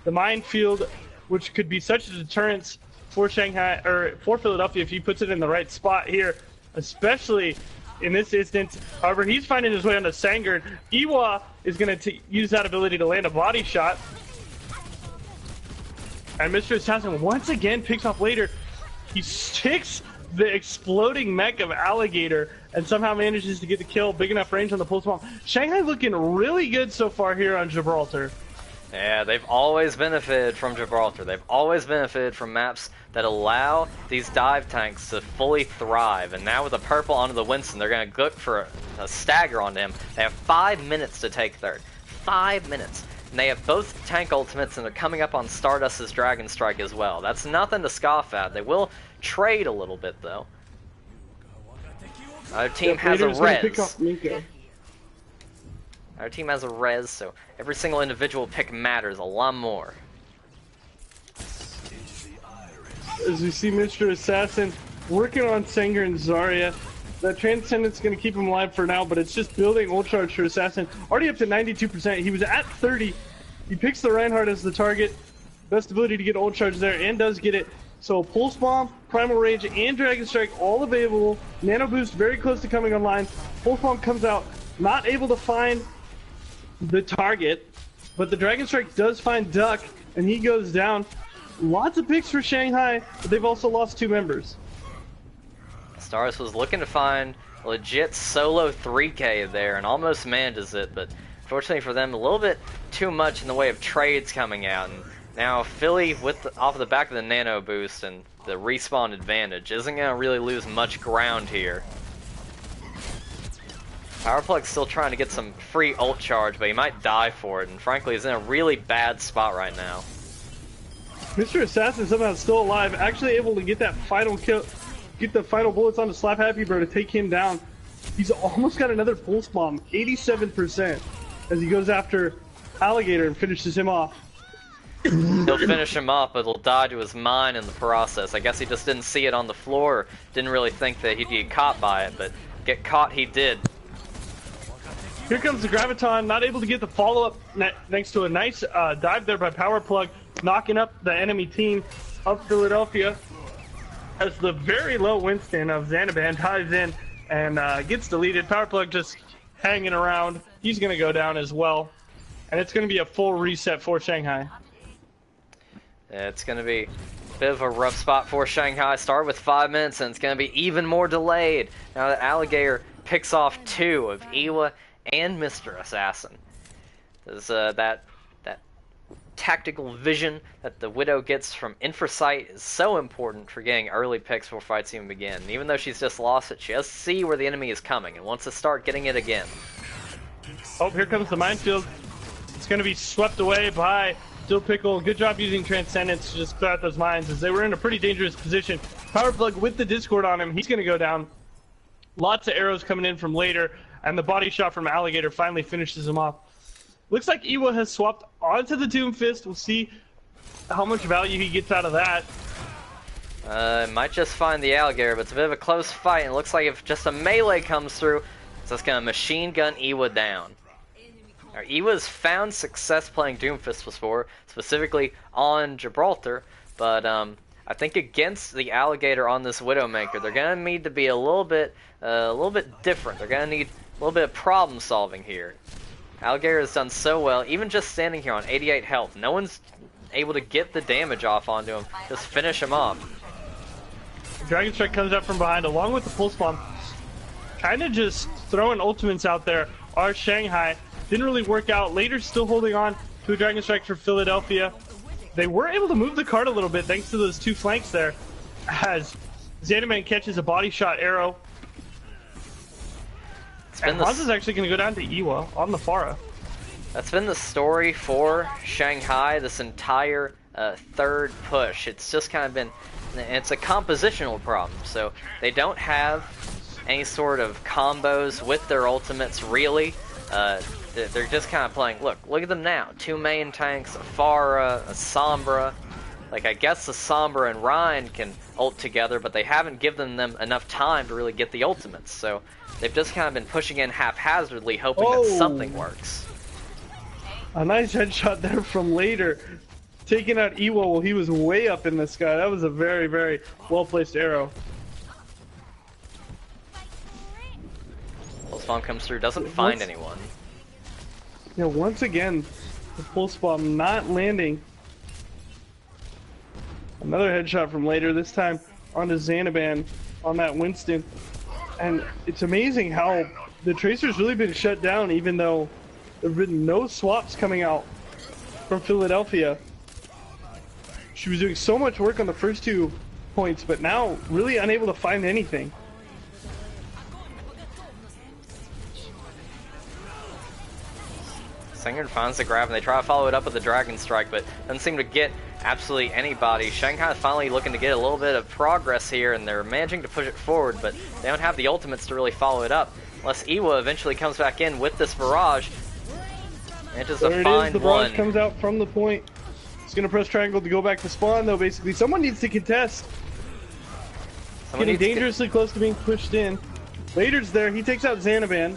The minefield, which could be such a deterrence for Shanghai, or for Philadelphia if he puts it in the right spot here, especially in this instance. However, he's finding his way onto Sangard. Iwa is going to use that ability to land a body shot. And Mr. Assassin once again picks off later. He sticks the exploding mech of Alligator and somehow manages to get the kill. Big enough range on the pulse bomb. Shanghai looking really good so far here on Gibraltar. Yeah, they've always benefited from Gibraltar. They've always benefited from maps that allow these dive tanks to fully thrive. And now with the purple onto the Winston, they're going to look for a stagger on them. They have 5 minutes to take third. 5 minutes. And they have both tank ultimates and they're coming up on Stardust's Dragon Strike as well. That's nothing to scoff at. They will trade a little bit though. Our team has a res. Our team has a res, so every single individual pick matters a lot more. As we see Mr. Assassin working on Sanger and Zarya. That Transcendent's going to keep him alive for now, but it's just building ult charge for Assassin. Already up to 92%. He was at 30. He picks the Reinhardt as the target. Best ability to get ult charge there, and does get it. So Pulse Bomb, Primal Rage, and Dragon Strike all available. Nano Boost very close to coming online. Pulse Bomb comes out, not able to find the target, but the Dragon Strike does find Duck, and he goes down. Lots of picks for Shanghai, but they've also lost 2 members. Stars was looking to find a legit solo 3K there and almost manages it, but fortunately for them, a little bit too much in the way of trades coming out. And now Philly, off the back of the nano boost and the respawn advantage, isn't going to really lose much ground here. Powerplug's still trying to get some free ult charge, but he might die for it, and frankly, he's in a really bad spot right now. Mr. Assassin somehow still alive, actually able to get that final kill. Get the final bullets onto Slap Happy Bro to take him down. He's almost got another Pulse Bomb, 87%, as he goes after Alligator and finishes him off. He'll finish him off, but he'll die to his mine in the process. I guess he just didn't see it on the floor, didn't really think that he'd get caught by it, but get caught he did. Here comes the Graviton, not able to get the follow-up thanks to a nice dive there by Power Plug, knocking up the enemy team of Philadelphia. As the very low Winston of Xanaban dives in and gets deleted. Powerplug just hanging around. He's going to go down as well. And it's going to be a full reset for Shanghai. Yeah, it's going to be a bit of a rough spot for Shanghai. Start with 5 minutes and it's going to be even more delayed. Now that Alligator picks off 2 of Iwa and Mr. Assassin. There's that tactical vision that the Widow gets from Infrasight is so important for getting early picks before fights even begin. And even though she's just lost it, she does see where the enemy is coming and wants to start getting it again. Oh, here comes the minefield. It's going to be swept away by Dill Pickle. Good job using Transcendence to just clear out those mines as they were in a pretty dangerous position. Powerplug with the Discord on him. He's going to go down. Lots of arrows coming in from later, and the body shot from Alligator finally finishes him off. Looks like Iwa has swapped onto the Doom Fist. We'll see how much value he gets out of that. Might just find the Alligator, but it's a bit of a close fight, and it looks like if just a melee comes through, it's just going to machine gun Iwa down. Now, Ewa's found success playing Doomfist before, specifically on Gibraltar, but I think against the Alligator on this Widowmaker, they're gonna need to be a little bit different. They're gonna need a little bit of problem solving here. Alligator has done so well, even just standing here on 88 health. No one's able to get the damage off onto him. Just finish him off. Dragon Strike comes up from behind along with the Pulse Bomb. Kind of just throwing ultimates out there. Our Shanghai didn't really work out. Later still holding on to a Dragon Strike for Philadelphia. They were able to move the card a little bit thanks to those two flanks there. As Xanaman catches a body shot arrow. And Hans is actually going to go down to Iwa on the Pharah. That's been the story for Shanghai this entire third push. It's just kind of been, it's a compositional problem. So they don't have any sort of combos with their ultimates really. They're just kind of playing, look at them now. Two main tanks, a Pharah, a Sombra. Like, I guess the Sombra and Rhine can ult together, but they haven't given them enough time to really get the ultimates. So they've just kind of been pushing in haphazardly, hoping that something works. A nice headshot there from Later, taking out Iwo while he was way up in the sky. That was a very, very well-placed arrow. Pulse Bomb comes through, doesn't find anyone. Yeah, once again, the Pulse Bomb not landing. Another headshot from Later, this time onto Xanaban on that Winston. And it's amazing how the Tracer's really been shut down, even though there have been no swaps coming out from Philadelphia. She was doing so much work on the first 2 points, but now really unable to find anything. Singer finds the grab, and they try to follow it up with a Dragon Strike, but doesn't seem to get absolutely anybody. Shanghai is finally looking to get a little bit of progress here, and they're managing to push it forward, but they don't have the ultimates to really follow it up. Unless Iwa eventually comes back in with this barrage. Manages to find the barrage one. comes out from the point. It's going to press triangle to go back to spawn, though, basically. Someone needs to contest. Getting dangerously close to being pushed in. Later's there. He takes out Xanaban.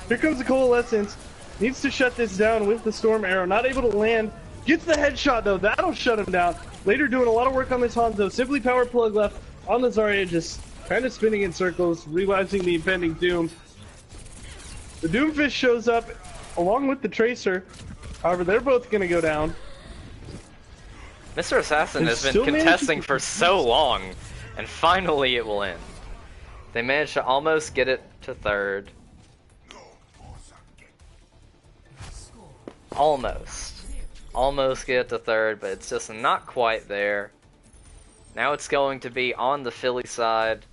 Here comes the Coalescence. Needs to shut this down with the Storm Arrow. Not able to land. Gets the headshot, though. That'll shut him down. Later doing a lot of work on this Hanzo. Simply power plug left on the Zarya, just kind of spinning in circles, realizing the impending doom. The Doomfist shows up along with the Tracer. However, they're both going to go down. Mr. Assassin has been contesting for so long, and finally it will end. They managed to almost get it to third. Almost get it to third, but it's just not quite there. Now it's going to be on the Philly side.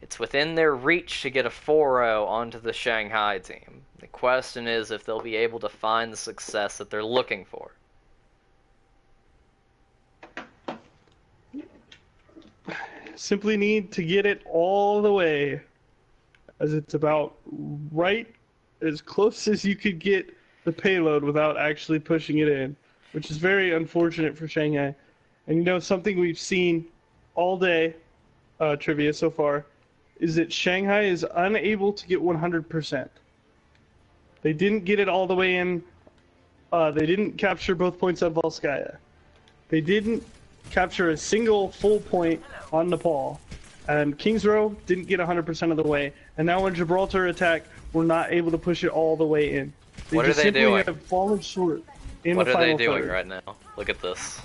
It's within their reach to get a 4-0 onto the Shanghai team. The question is if they'll be able to find the success that they're looking for. Simply need to get it all the way, as it's about right as close as you could get the payload without actually pushing it in, which is very unfortunate for Shanghai. And you know, something we've seen all day, trivia so far, is that Shanghai is unable to get 100%. They didn't get it all the way in. They didn't capture both points on Volskaya. They didn't capture a single full point on Nepal. And Kings Row didn't get 100% of the way. And now when Gibraltar attack, we're not able to push it all the way in. What are they doing? Have fallen short in what the are final they doing third. right now? Look at this.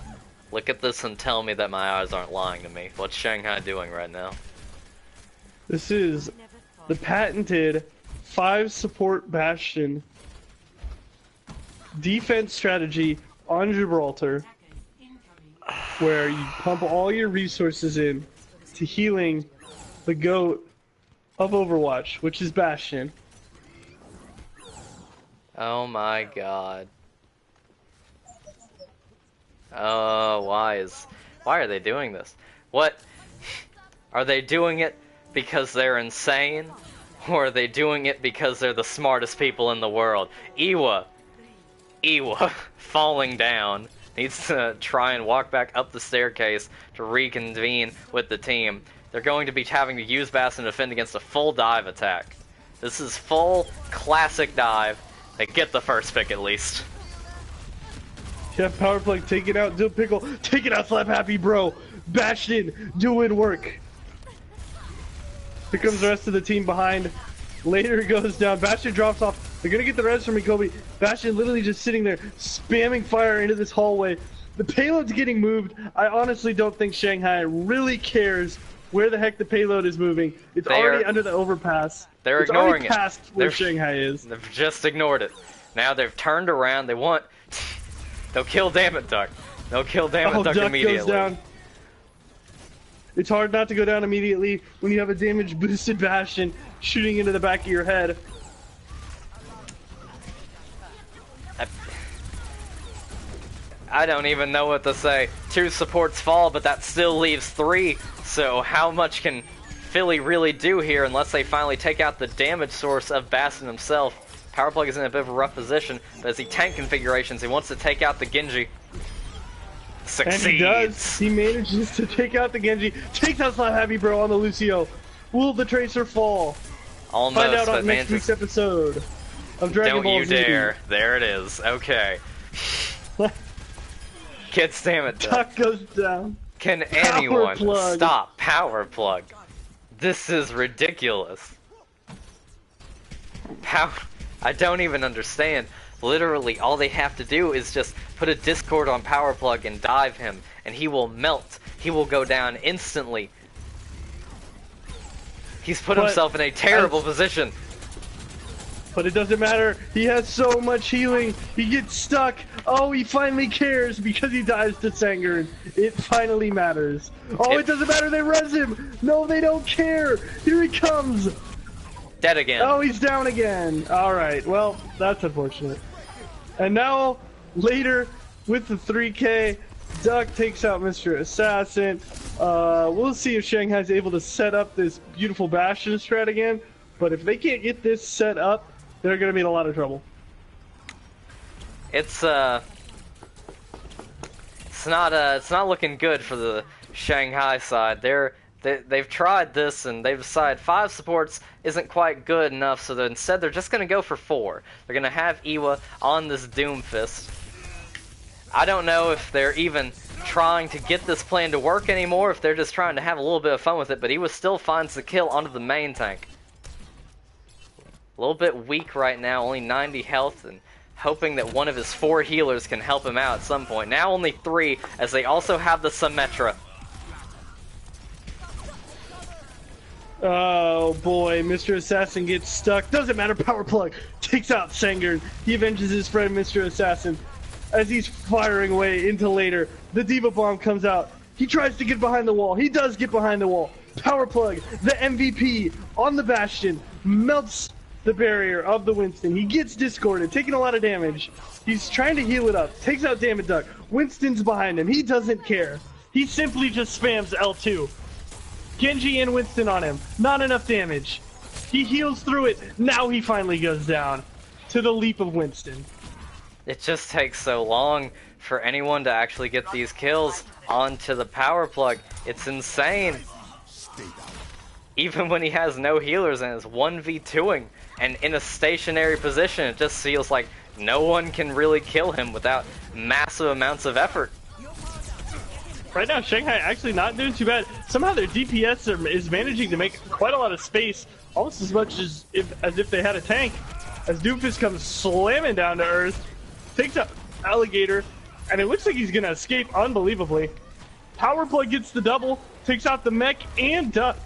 Look at this and tell me that my eyes aren't lying to me. What's Shanghai doing right now? This is the patented 5 support bastion defense strategy on Gibraltar, where you pump all your resources in to healing the GOAT of Overwatch, which is Bastion. Oh my god. Oh, why are they doing this? What? Are they doing it because they're insane? Or are they doing it because they're the smartest people in the world? Iwa, falling down, needs to try and walk back up the staircase to reconvene with the team. They're going to be having to use Bastion to defend against a full dive attack. This is full classic dive. They get the first pick at least. Yeah, power play, take it out, do pickle, take it out, slap happy, bro. Bastion, doing work. Here comes the rest of the team behind. Later goes down, Bastion drops off. They're gonna get the res from me, Kobe. Bastion literally just sitting there, spamming fire into this hallway. The payload's getting moved. I honestly don't think Shanghai really cares where the heck the payload is moving. It's already under the overpass. They're it's ignoring already past it. where Shanghai is. They've just ignored it. Now they've turned around. They want. They'll kill Dammit Duck. They'll kill Dammit Duck Duck immediately. goes down. It's hard not to go down immediately when you have a damage boosted Bastion shooting into the back of your head. I don't even know what to say. 2 supports fall, but that still leaves 3. So how much can Philly really do here unless they finally take out the damage source of Bastion himself? Powerplug is in a bit of a rough position, but as he tank configurations, he wants to take out the Genji. Succeeds. And he does. He manages to take out the Genji. Takes out Slap Happy Bro on the Lucio. Will the Tracer fall? Almost, Find out but on next week's episode of Dragon don't Ball you Z. dare. There it is. Okay. Kids, damn it. Duck goes down. Can Power anyone plug. stop Power Plug? This is ridiculous. I don't even understand. Literally, all they have to do is just put a Discord on Power Plug and dive him, and he will melt. He will go down instantly. He's put himself in a terrible position. But it doesn't matter. He has so much healing. He gets stuck. Oh, he finally cares because he dies to Sangern. It finally matters. Oh, it doesn't matter. They res him. No, they don't care. Here he comes. Dead again. Oh, he's down again. All right. Well, that's unfortunate. And now, later, with the 3K, Duck takes out Mr. Assassin. We'll see if Shanghai's able to set up this beautiful Bastion strat again. But if they can't get this set up, they're going to be in a lot of trouble. It's not looking good for the Shanghai side. They've tried this and they've decided 5 supports isn't quite good enough, so instead they're just gonna go for 4. They're gonna have Iwa on this Doomfist. I don't know if they're even trying to get this plan to work anymore, if they're just trying to have a little bit of fun with it, but Iwa still finds the kill onto the main tank. A little bit weak right now, only 90 health, and hoping that one of his 4 healers can help him out at some point. Now only 3, as they also have the Symmetra. Oh boy, Mr. Assassin gets stuck. Doesn't matter, Power Plug takes out Sangern. He avenges his friend Mr. Assassin as he's firing away into later. The Diva Bomb comes out. He tries to get behind the wall. He does get behind the wall. Power Plug, the MVP on the Bastion, melts the barrier of the Winston. He gets discorded, taking a lot of damage. He's trying to heal it up. Takes out Dammit Duck. Winston's behind him. He doesn't care. He simply just spams L2. Genji and Winston on him. Not enough damage. He heals through it. Now he finally goes down to the leap of Winston. It just takes so long for anyone to actually get these kills onto the Power Plug. It's insane. Even when he has no healers and is 1v2ing and in a stationary position, it just feels like no one can really kill him without massive amounts of effort. Right now, Shanghai actually not doing too bad. Somehow their DPS is managing to make quite a lot of space, almost as much as if they had a tank. As Doomfist comes slamming down to earth, takes out Alligator, and it looks like he's going to escape unbelievably. Power Plug gets the double, takes out the mech and Duck.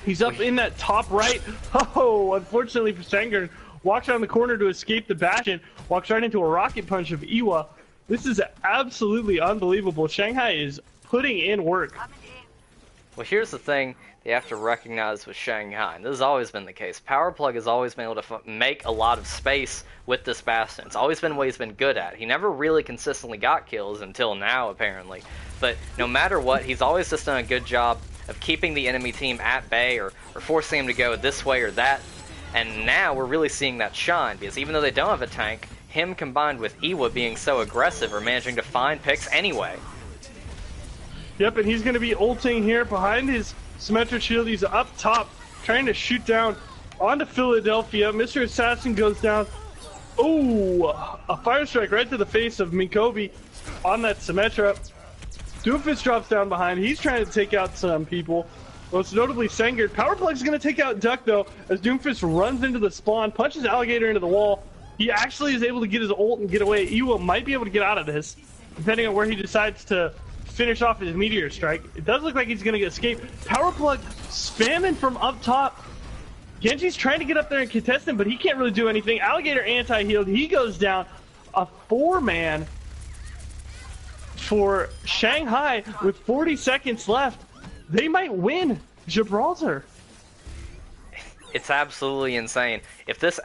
He's up in that top right. Oh, unfortunately for Sangern, walks around the corner to escape the Bastion, walks right into a rocket punch of Iwa. This is absolutely unbelievable. Shanghai is putting in work. Well, here's the thing you have to recognize with Shanghai, and this has always been the case. Power Plug has always been able to make a lot of space with this Bastion. It's always been what he's been good at. He never really consistently got kills until now, apparently. But no matter what, he's always just done a good job of keeping the enemy team at bay or forcing him to go this way or that. And now we're really seeing that shine, because even though they don't have a tank, him combined with Iwa being so aggressive are managing to find picks anyway. Yep, and he's going to be ulting here behind his Symmetra shield. He's up top, trying to shoot down On to Philadelphia. Mr. Assassin goes down. Oh, a fire strike right to the face of Mikobi on that Symmetra. Doomfist drops down behind. He's trying to take out some people. Most notably Sengard. Powerplug's going to take out Duck, though, as Doomfist runs into the spawn, punches Alligator into the wall. He actually is able to get his ult and get away. Iwa might be able to get out of this, depending on where he decides to finish off his Meteor Strike. It does look like he's going to escape. Powerplug spamming from up top. Genji's trying to get up there and contest him, but he can't really do anything. Alligator anti-healed. He goes down. A 4-man for Shanghai with 40 seconds left. They might win Gibraltar. It's absolutely insane. If this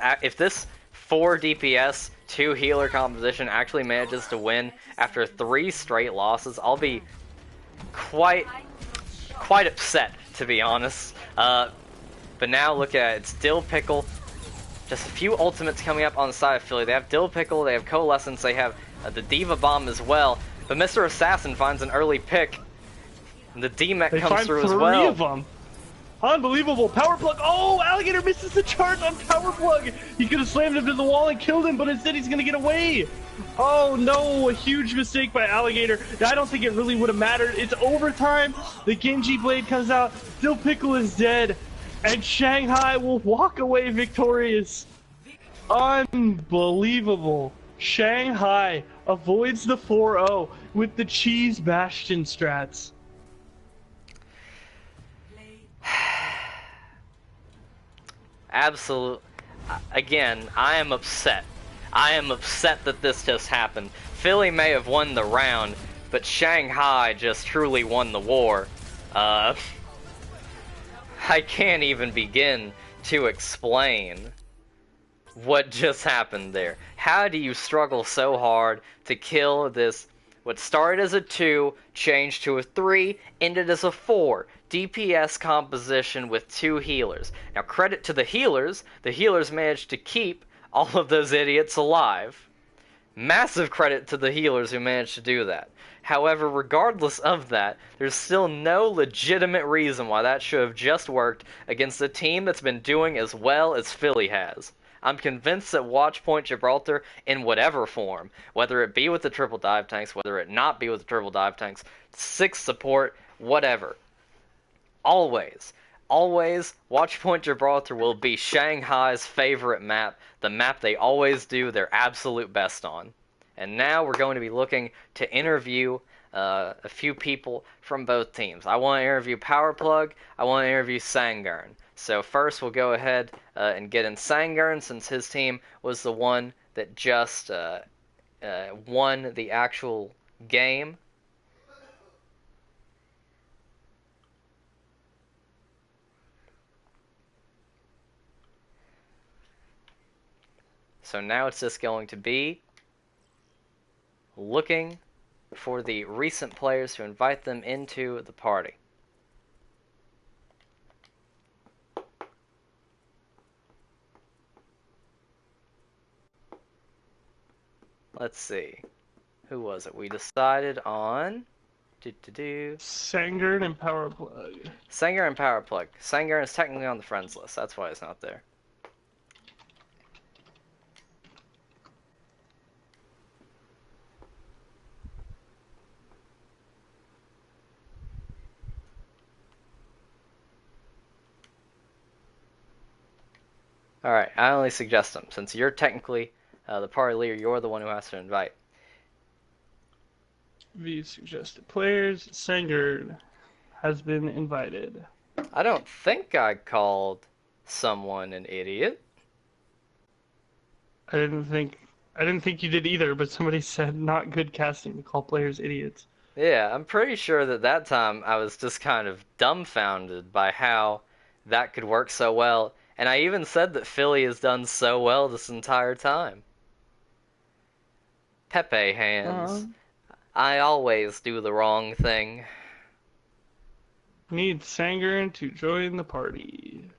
4 DPS, 2 healer composition actually manages to win after 3 straight losses, I'll be quite upset, to be honest. But now look at it. It's Dill Pickle. Just a few ultimates coming up on the side of Philly. They have Dill Pickle, they have Coalescence, they have the Diva Bomb as well. But Mr. Assassin finds an early pick. And the D-Mech comes through as well. Three of them. Unbelievable. Powerplug. Oh, Alligator misses the charge on Powerplug. He could have slammed him to the wall and killed him, but instead he's going to get away. Oh, no. A huge mistake by Alligator. I don't think it really would have mattered. It's overtime. The Genji Blade comes out. Dill Pickle is dead. And Shanghai will walk away victorious. Unbelievable. Shanghai avoids the 4-0 with the Cheese Bastion strats. Absolute. Again, I am upset. I am upset that this just happened. Philly may have won the round, but Shanghai just truly won the war. I can't even begin to explain what just happened there. How do you struggle so hard to kill this, what started as a 2, changed to a 3, ended as a 4 DPS composition with 2 healers? Now credit to the healers managed to keep all of those idiots alive. Massive credit to the healers who managed to do that. However, regardless of that, there's still no legitimate reason why that should have just worked against a team that's been doing as well as Philly has. I'm convinced that Watchpoint Gibraltar, in whatever form, whether it be with the triple dive tanks, whether it not be with the triple dive tanks, 6 support, whatever, always, Watchpoint Gibraltar will be Shanghai's favorite map, the map they always do their absolute best on. And now we're going to be looking to interview a few people from both teams. I want to interview Powerplug, I want to interview Sangern. So first we'll go ahead and get in Sangern, since his team was the one that just won the actual game. So now it's just going to be looking for the recent players to invite them into the party. Let's see. Who was it? We decided on Sangern and Powerplug. Sanger and Powerplug. Sanger is technically on the friends list. That's why it's not there. Alright, I only suggest them. Since you're technically the party leader, you're the one who has to invite. The suggested players. Sangern has been invited. I don't think I called someone an idiot. I didn't think you did either, but somebody said not good casting to call players idiots. Yeah, I'm pretty sure that time I was just kind of dumbfounded by how that could work so well. And I even said that Philly has done so well this entire time. Pepe hands. I always do the wrong thing. Need Sangern to join the party.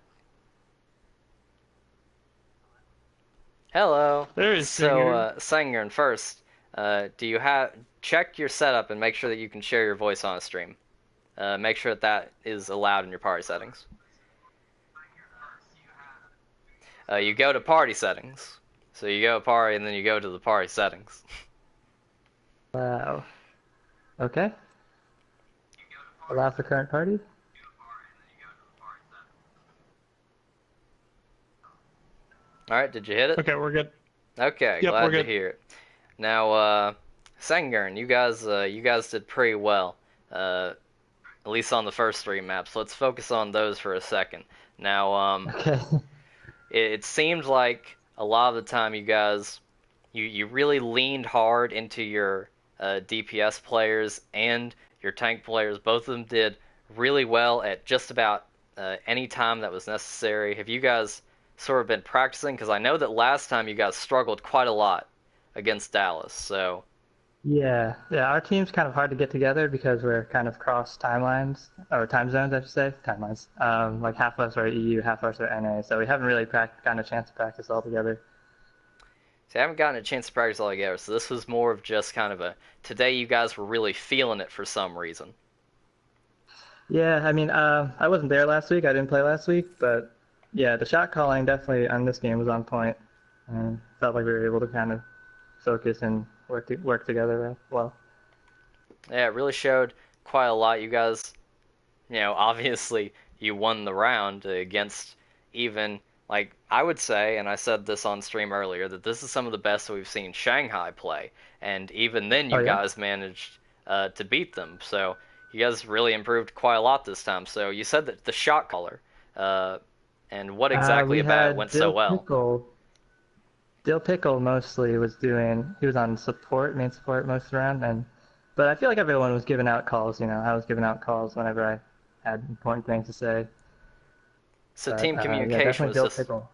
Hello. There is Sangern. So, Sangern, first, do you check your setup and make sure that you can share your voice on a stream. Make sure that is allowed in your party settings. You go to party settings. So you go party and then you go to the party settings. Wow. Okay. Allow for current party? All right, did you hit it? Okay, we're good. Okay, Yep, glad we're to good. hear it. Now, Sengern, you guys did pretty well. At least on the first three maps. Let's focus on those for a second. Now, Okay. it seemed like a lot of the time you guys, you really leaned hard into your DPS players and your tank players. Both of them did really well at just about any time that was necessary. Have you guys sort of been practicing? Because I know that last time you guys struggled quite a lot against Dallas. So, Yeah, our team's kind of hard to get together because we're kind of cross timelines, or time zones, I should say, timelines. Like half of us are EU, half of us are NA, so we haven't really gotten a chance to practice all together. I haven't gotten a chance to practice all together. So this was more of just kind of a today you guys were really feeling it for some reason. Yeah, I mean, I wasn't there last week. I didn't play last week, but yeah, the shot calling definitely on this game was on point, and felt like we were able to kind of focus and work together well. Yeah, it really showed quite a lot. You guys, obviously you won the round against even, like, I would say, and I said this on stream earlier, that this is some of the best that we've seen Shanghai play. And even then, Oh you yeah. guys managed to beat them. So you guys really improved quite a lot this time. So you said that the shot caller, and what exactly We about it had went so well? Dill Pickle mostly was he was on support, main support most of the round, but I feel like everyone was giving out calls, I was giving out calls whenever I had important things to say. So But yeah, definitely Dill Pickle.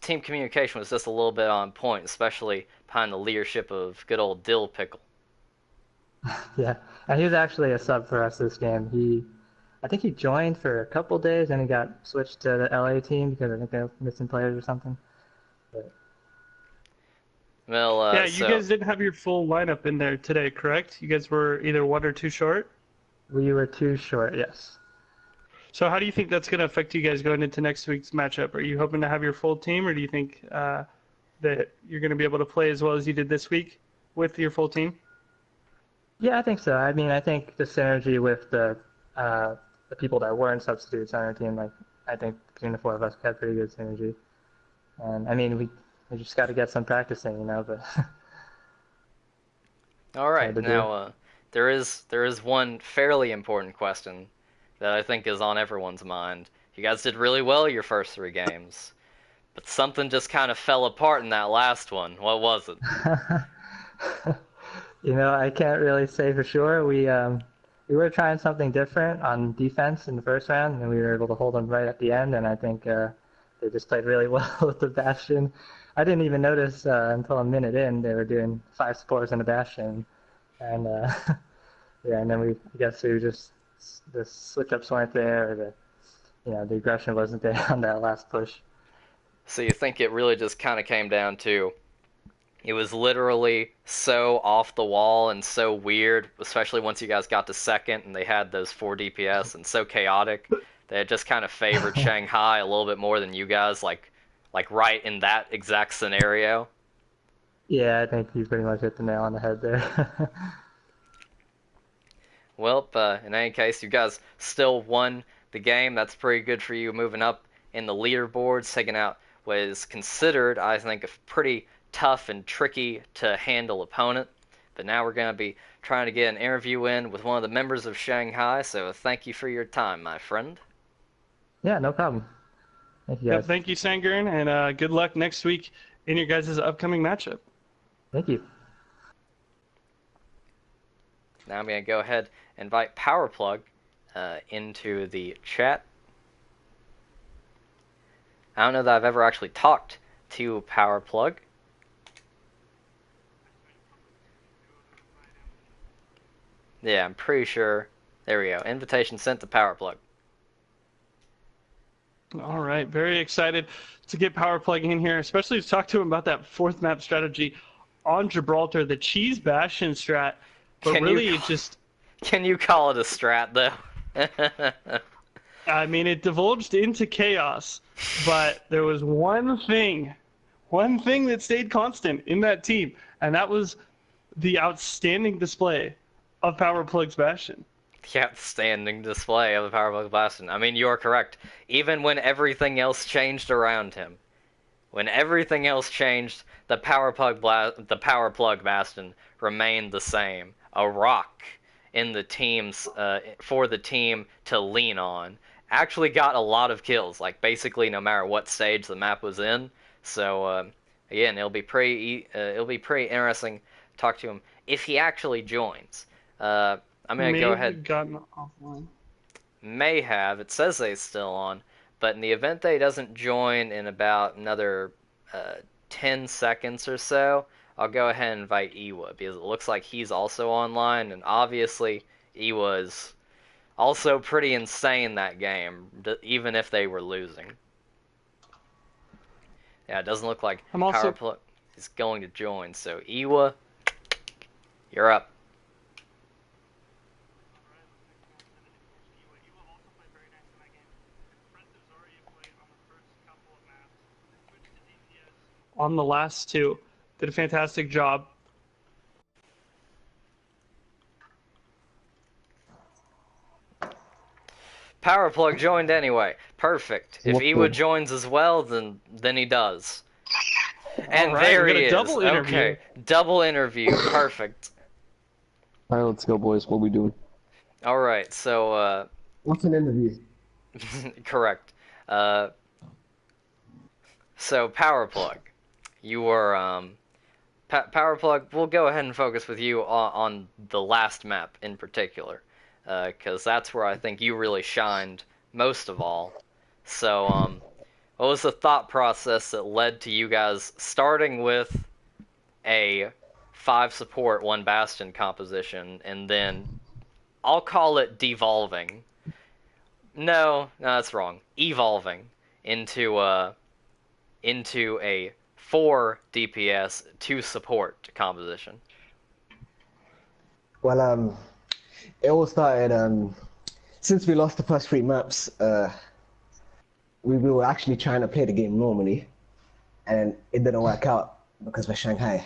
team communication was just a little bit on point, especially behind the leadership of good old Dill Pickle. Yeah, and he was actually a sub for us this game. I think he joined for a couple days and he got switched to the LA team because I think they were missing players or something. But Well, Yeah, you so guys didn't have your full lineup in there today, correct? You guys were either one or two short. we were too short, yes. So how do you think that's going to affect you guys going into next week's matchup? Are you hoping to have your full team, or do you think that you're going to be able to play as well as you did this week with your full team? Yeah, I think so. I mean, I think the synergy with the people that weren't substitutes on our team, like I think between the four of us, we had pretty good synergy. And I mean, we just got to get some practicing, but all it's hard right, to do. now there is one fairly important question that I think is on everyone's mind. You guys did really well your first three games, but something just kind of fell apart in that last one. What was it? I can't really say for sure. We were trying something different on defense in the first round, and we were able to hold them right at the end. And I think they just played really well with the Bastion. I didn't even notice until a minute in they were doing 5 supports in a Bastion, and yeah, and then I guess we just the switch ups weren't there, or the aggression wasn't there on that last push. So you think it really just kind of came down to it was literally so off the wall and so weird, especially once you guys got to second and they had those 4 DPS and so chaotic that it just kind of favored Shanghai a little bit more than you guys, like right in that exact scenario. Yeah, I think you pretty much hit the nail on the head there. Well, in any case, you guys still won the game. That's pretty good for you moving up in the leaderboards, taking out what is considered, I think, a pretty tough and tricky to handle opponent. But now we're going to be trying to get an interview in with one of the members of Shanghai, so thank you for your time, my friend. Yeah, no problem. Thank you Yep, guys. thank you, Sangern, and good luck next week in your guys' upcoming matchup. Thank you. Now I'm going to go ahead and invite Powerplug into the chat. I don't know that I've ever actually talked to Powerplug. Yeah, I'm pretty sure. There we go. Invitation sent to Powerplug. All right, very excited to get Power plugging in here, especially to talk to him about that fourth map strategy on Gibraltar, the Cheese Bastion strat. But Can really, you it just can you call it a strat though? I mean, it divulged into chaos, but there was one thing that stayed constant in that team, and that was the outstanding display of Power Plug's Bastion. The outstanding display of the Powerplug Bastion. I mean, you are correct. Even when everything else changed around him, when everything else changed, the Powerplug Bastion remained the same. A rock in the team's for the team to lean on. Actually got a lot of kills, like basically no matter what stage the map was in. So again, it'll be pretty interesting to talk to him if he actually joins. I'm gonna go ahead. Gotten offline. May have. It says he's still on, but in the event that he doesn't join in about another 10 seconds or so, I'll go ahead and invite Iwa because it looks like he's also online, and obviously Iwa is also pretty insane that game, even if they were losing. Yeah, it doesn't look like Powerplug is going to join, so Iwa, you're up. On the last two, did a fantastic job. Powerplug joined anyway. Perfect. If Iwa joins as well, then he does. And right, there we got he a is. double interview. Okay, double interview. Perfect. All right, let's go, boys. What we doing? All right. So, What's an interview? correct. So Powerplug, you were Powerplug. We'll go ahead and focus with you on the last map in particular, because that's where I think you really shined most of all. So, what was the thought process that led to you guys starting with a 5 support, 1 bastion composition, and then I'll call it devolving. No, that's wrong. Evolving into a 4 DPS 2 support composition. Well, it all started since we lost the first 3 maps. We were actually trying to play the game normally, and it didn't work out because we're Shanghai.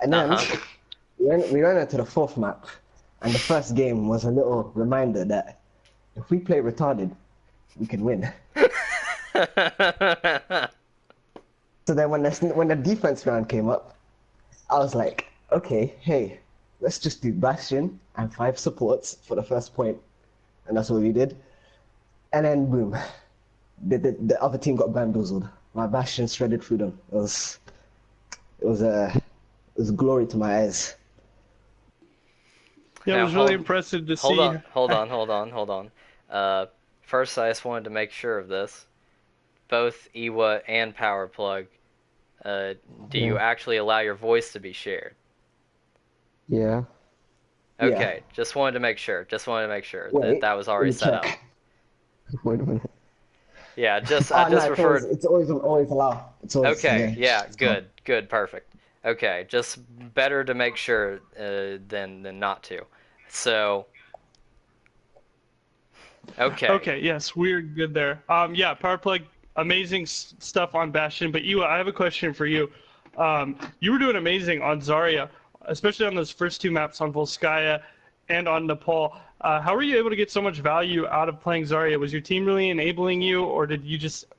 And then we went into the 4th map, and the first game was a little reminder that if we play retarded, we can win. So then when the defense round came up, I was like, okay, hey, let's just do Bastion and 5 supports for the first point. And that's what we did. And then boom, the other team got bamboozled. My Bastion shredded through them. It was glory to my eyes. Yeah, Now, it was really impressive to see. Hold on. First, I just wanted to make sure of this. Both Iwa and Powerplug, do you actually allow your voice to be shared? Yeah. Okay, just wanted to make sure. Wait, that was already set up. Wait a minute. Yeah, just No, referred. It's always allowed. It's always, Okay, yeah, cool. good, perfect. Okay, just better to make sure than not to. So. Okay. Okay, yes, we're good there. Yeah, Powerplug, amazing stuff on Bastion. But Iwa, I have a question for you. You were doing amazing on Zarya, especially on those first 2 maps on Volskaya and on Nepal. How were you able to get so much value out of playing Zarya? Was your team really enabling you, or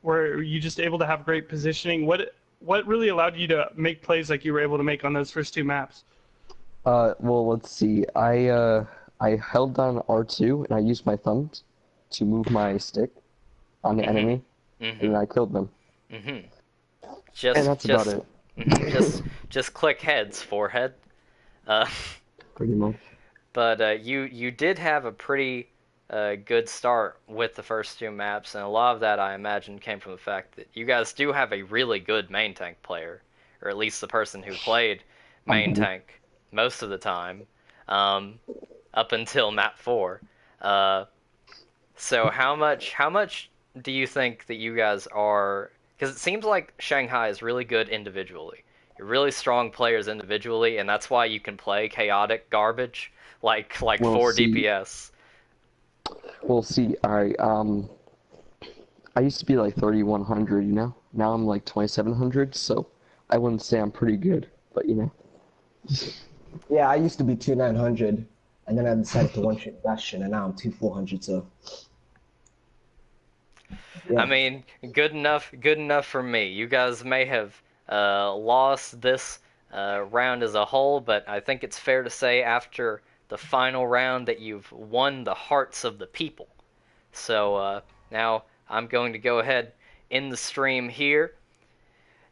were you just able to have great positioning? What really allowed you to make plays like you were able to make on those first 2 maps? Well, let's see. I held down R2 and I used my thumbs to move my stick on the enemy, and I killed them. And that's about it. Just click heads, forehead. Pretty much. But you did have a pretty good start with the first 2 maps, and a lot of that I imagine came from the fact that you guys do have a really good main tank player, or at least the person who played main tank most of the time, up until map 4. So how much do you think that you guys are? Because it seems like Shanghai is really good individually. You're really strong players individually, and that's why you can play chaotic garbage like 4 DPS. Well, see, I used to be like 3,100, you know? Now I'm like 2,700, so I wouldn't say I'm pretty good, but you know. Yeah, I used to be 2,900, and then I decided to one shot Bastion, and now I'm 2,400. So I yeah, mean, good enough for me. You guys may have lost this round as a whole, but I think it's fair to say after the final round that you've won the hearts of the people. So now I'm going to go ahead in the stream here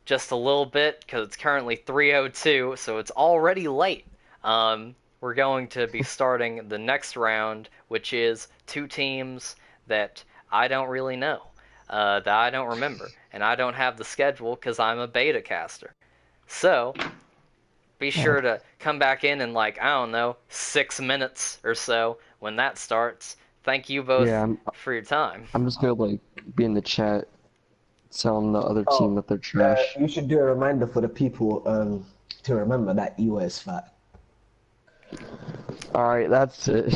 just a little bit because it's currently 3:02, so it's already late. We're going to be starting the next round, which is two teams that I don't really know, that I don't remember, and I don't have the schedule because I'm a beta caster. So be Oh, sure to come back in like, I don't know, 6 minutes or so when that starts. Thank you yeah, both for your time. I'm just gonna like be in the chat telling the other team oh, that they're trash. you should do a reminder for the people to remember that Ewa is fat. Alright, that's it.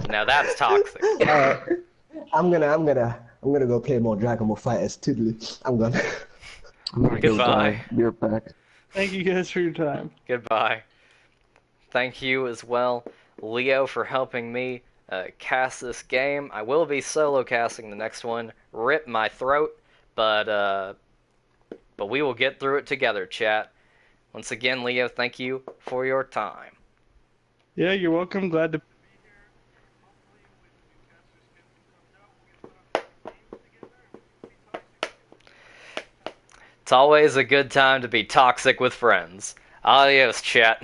Now that's toxic. I'm gonna go play more Dragon Ball Fighters. Toodly, I'm gonna. I'm gonna go Goodbye. die. Be right back. Thank you guys for your time. Goodbye. Thank you as well, Leo, for helping me cast this game. I will be solo casting the next one. Rip my throat, but we will get through it together, chat. Once again, Leo, thank you for your time. Yeah, you're welcome. Glad to. It's always a good time to be toxic with friends. Adios, chat.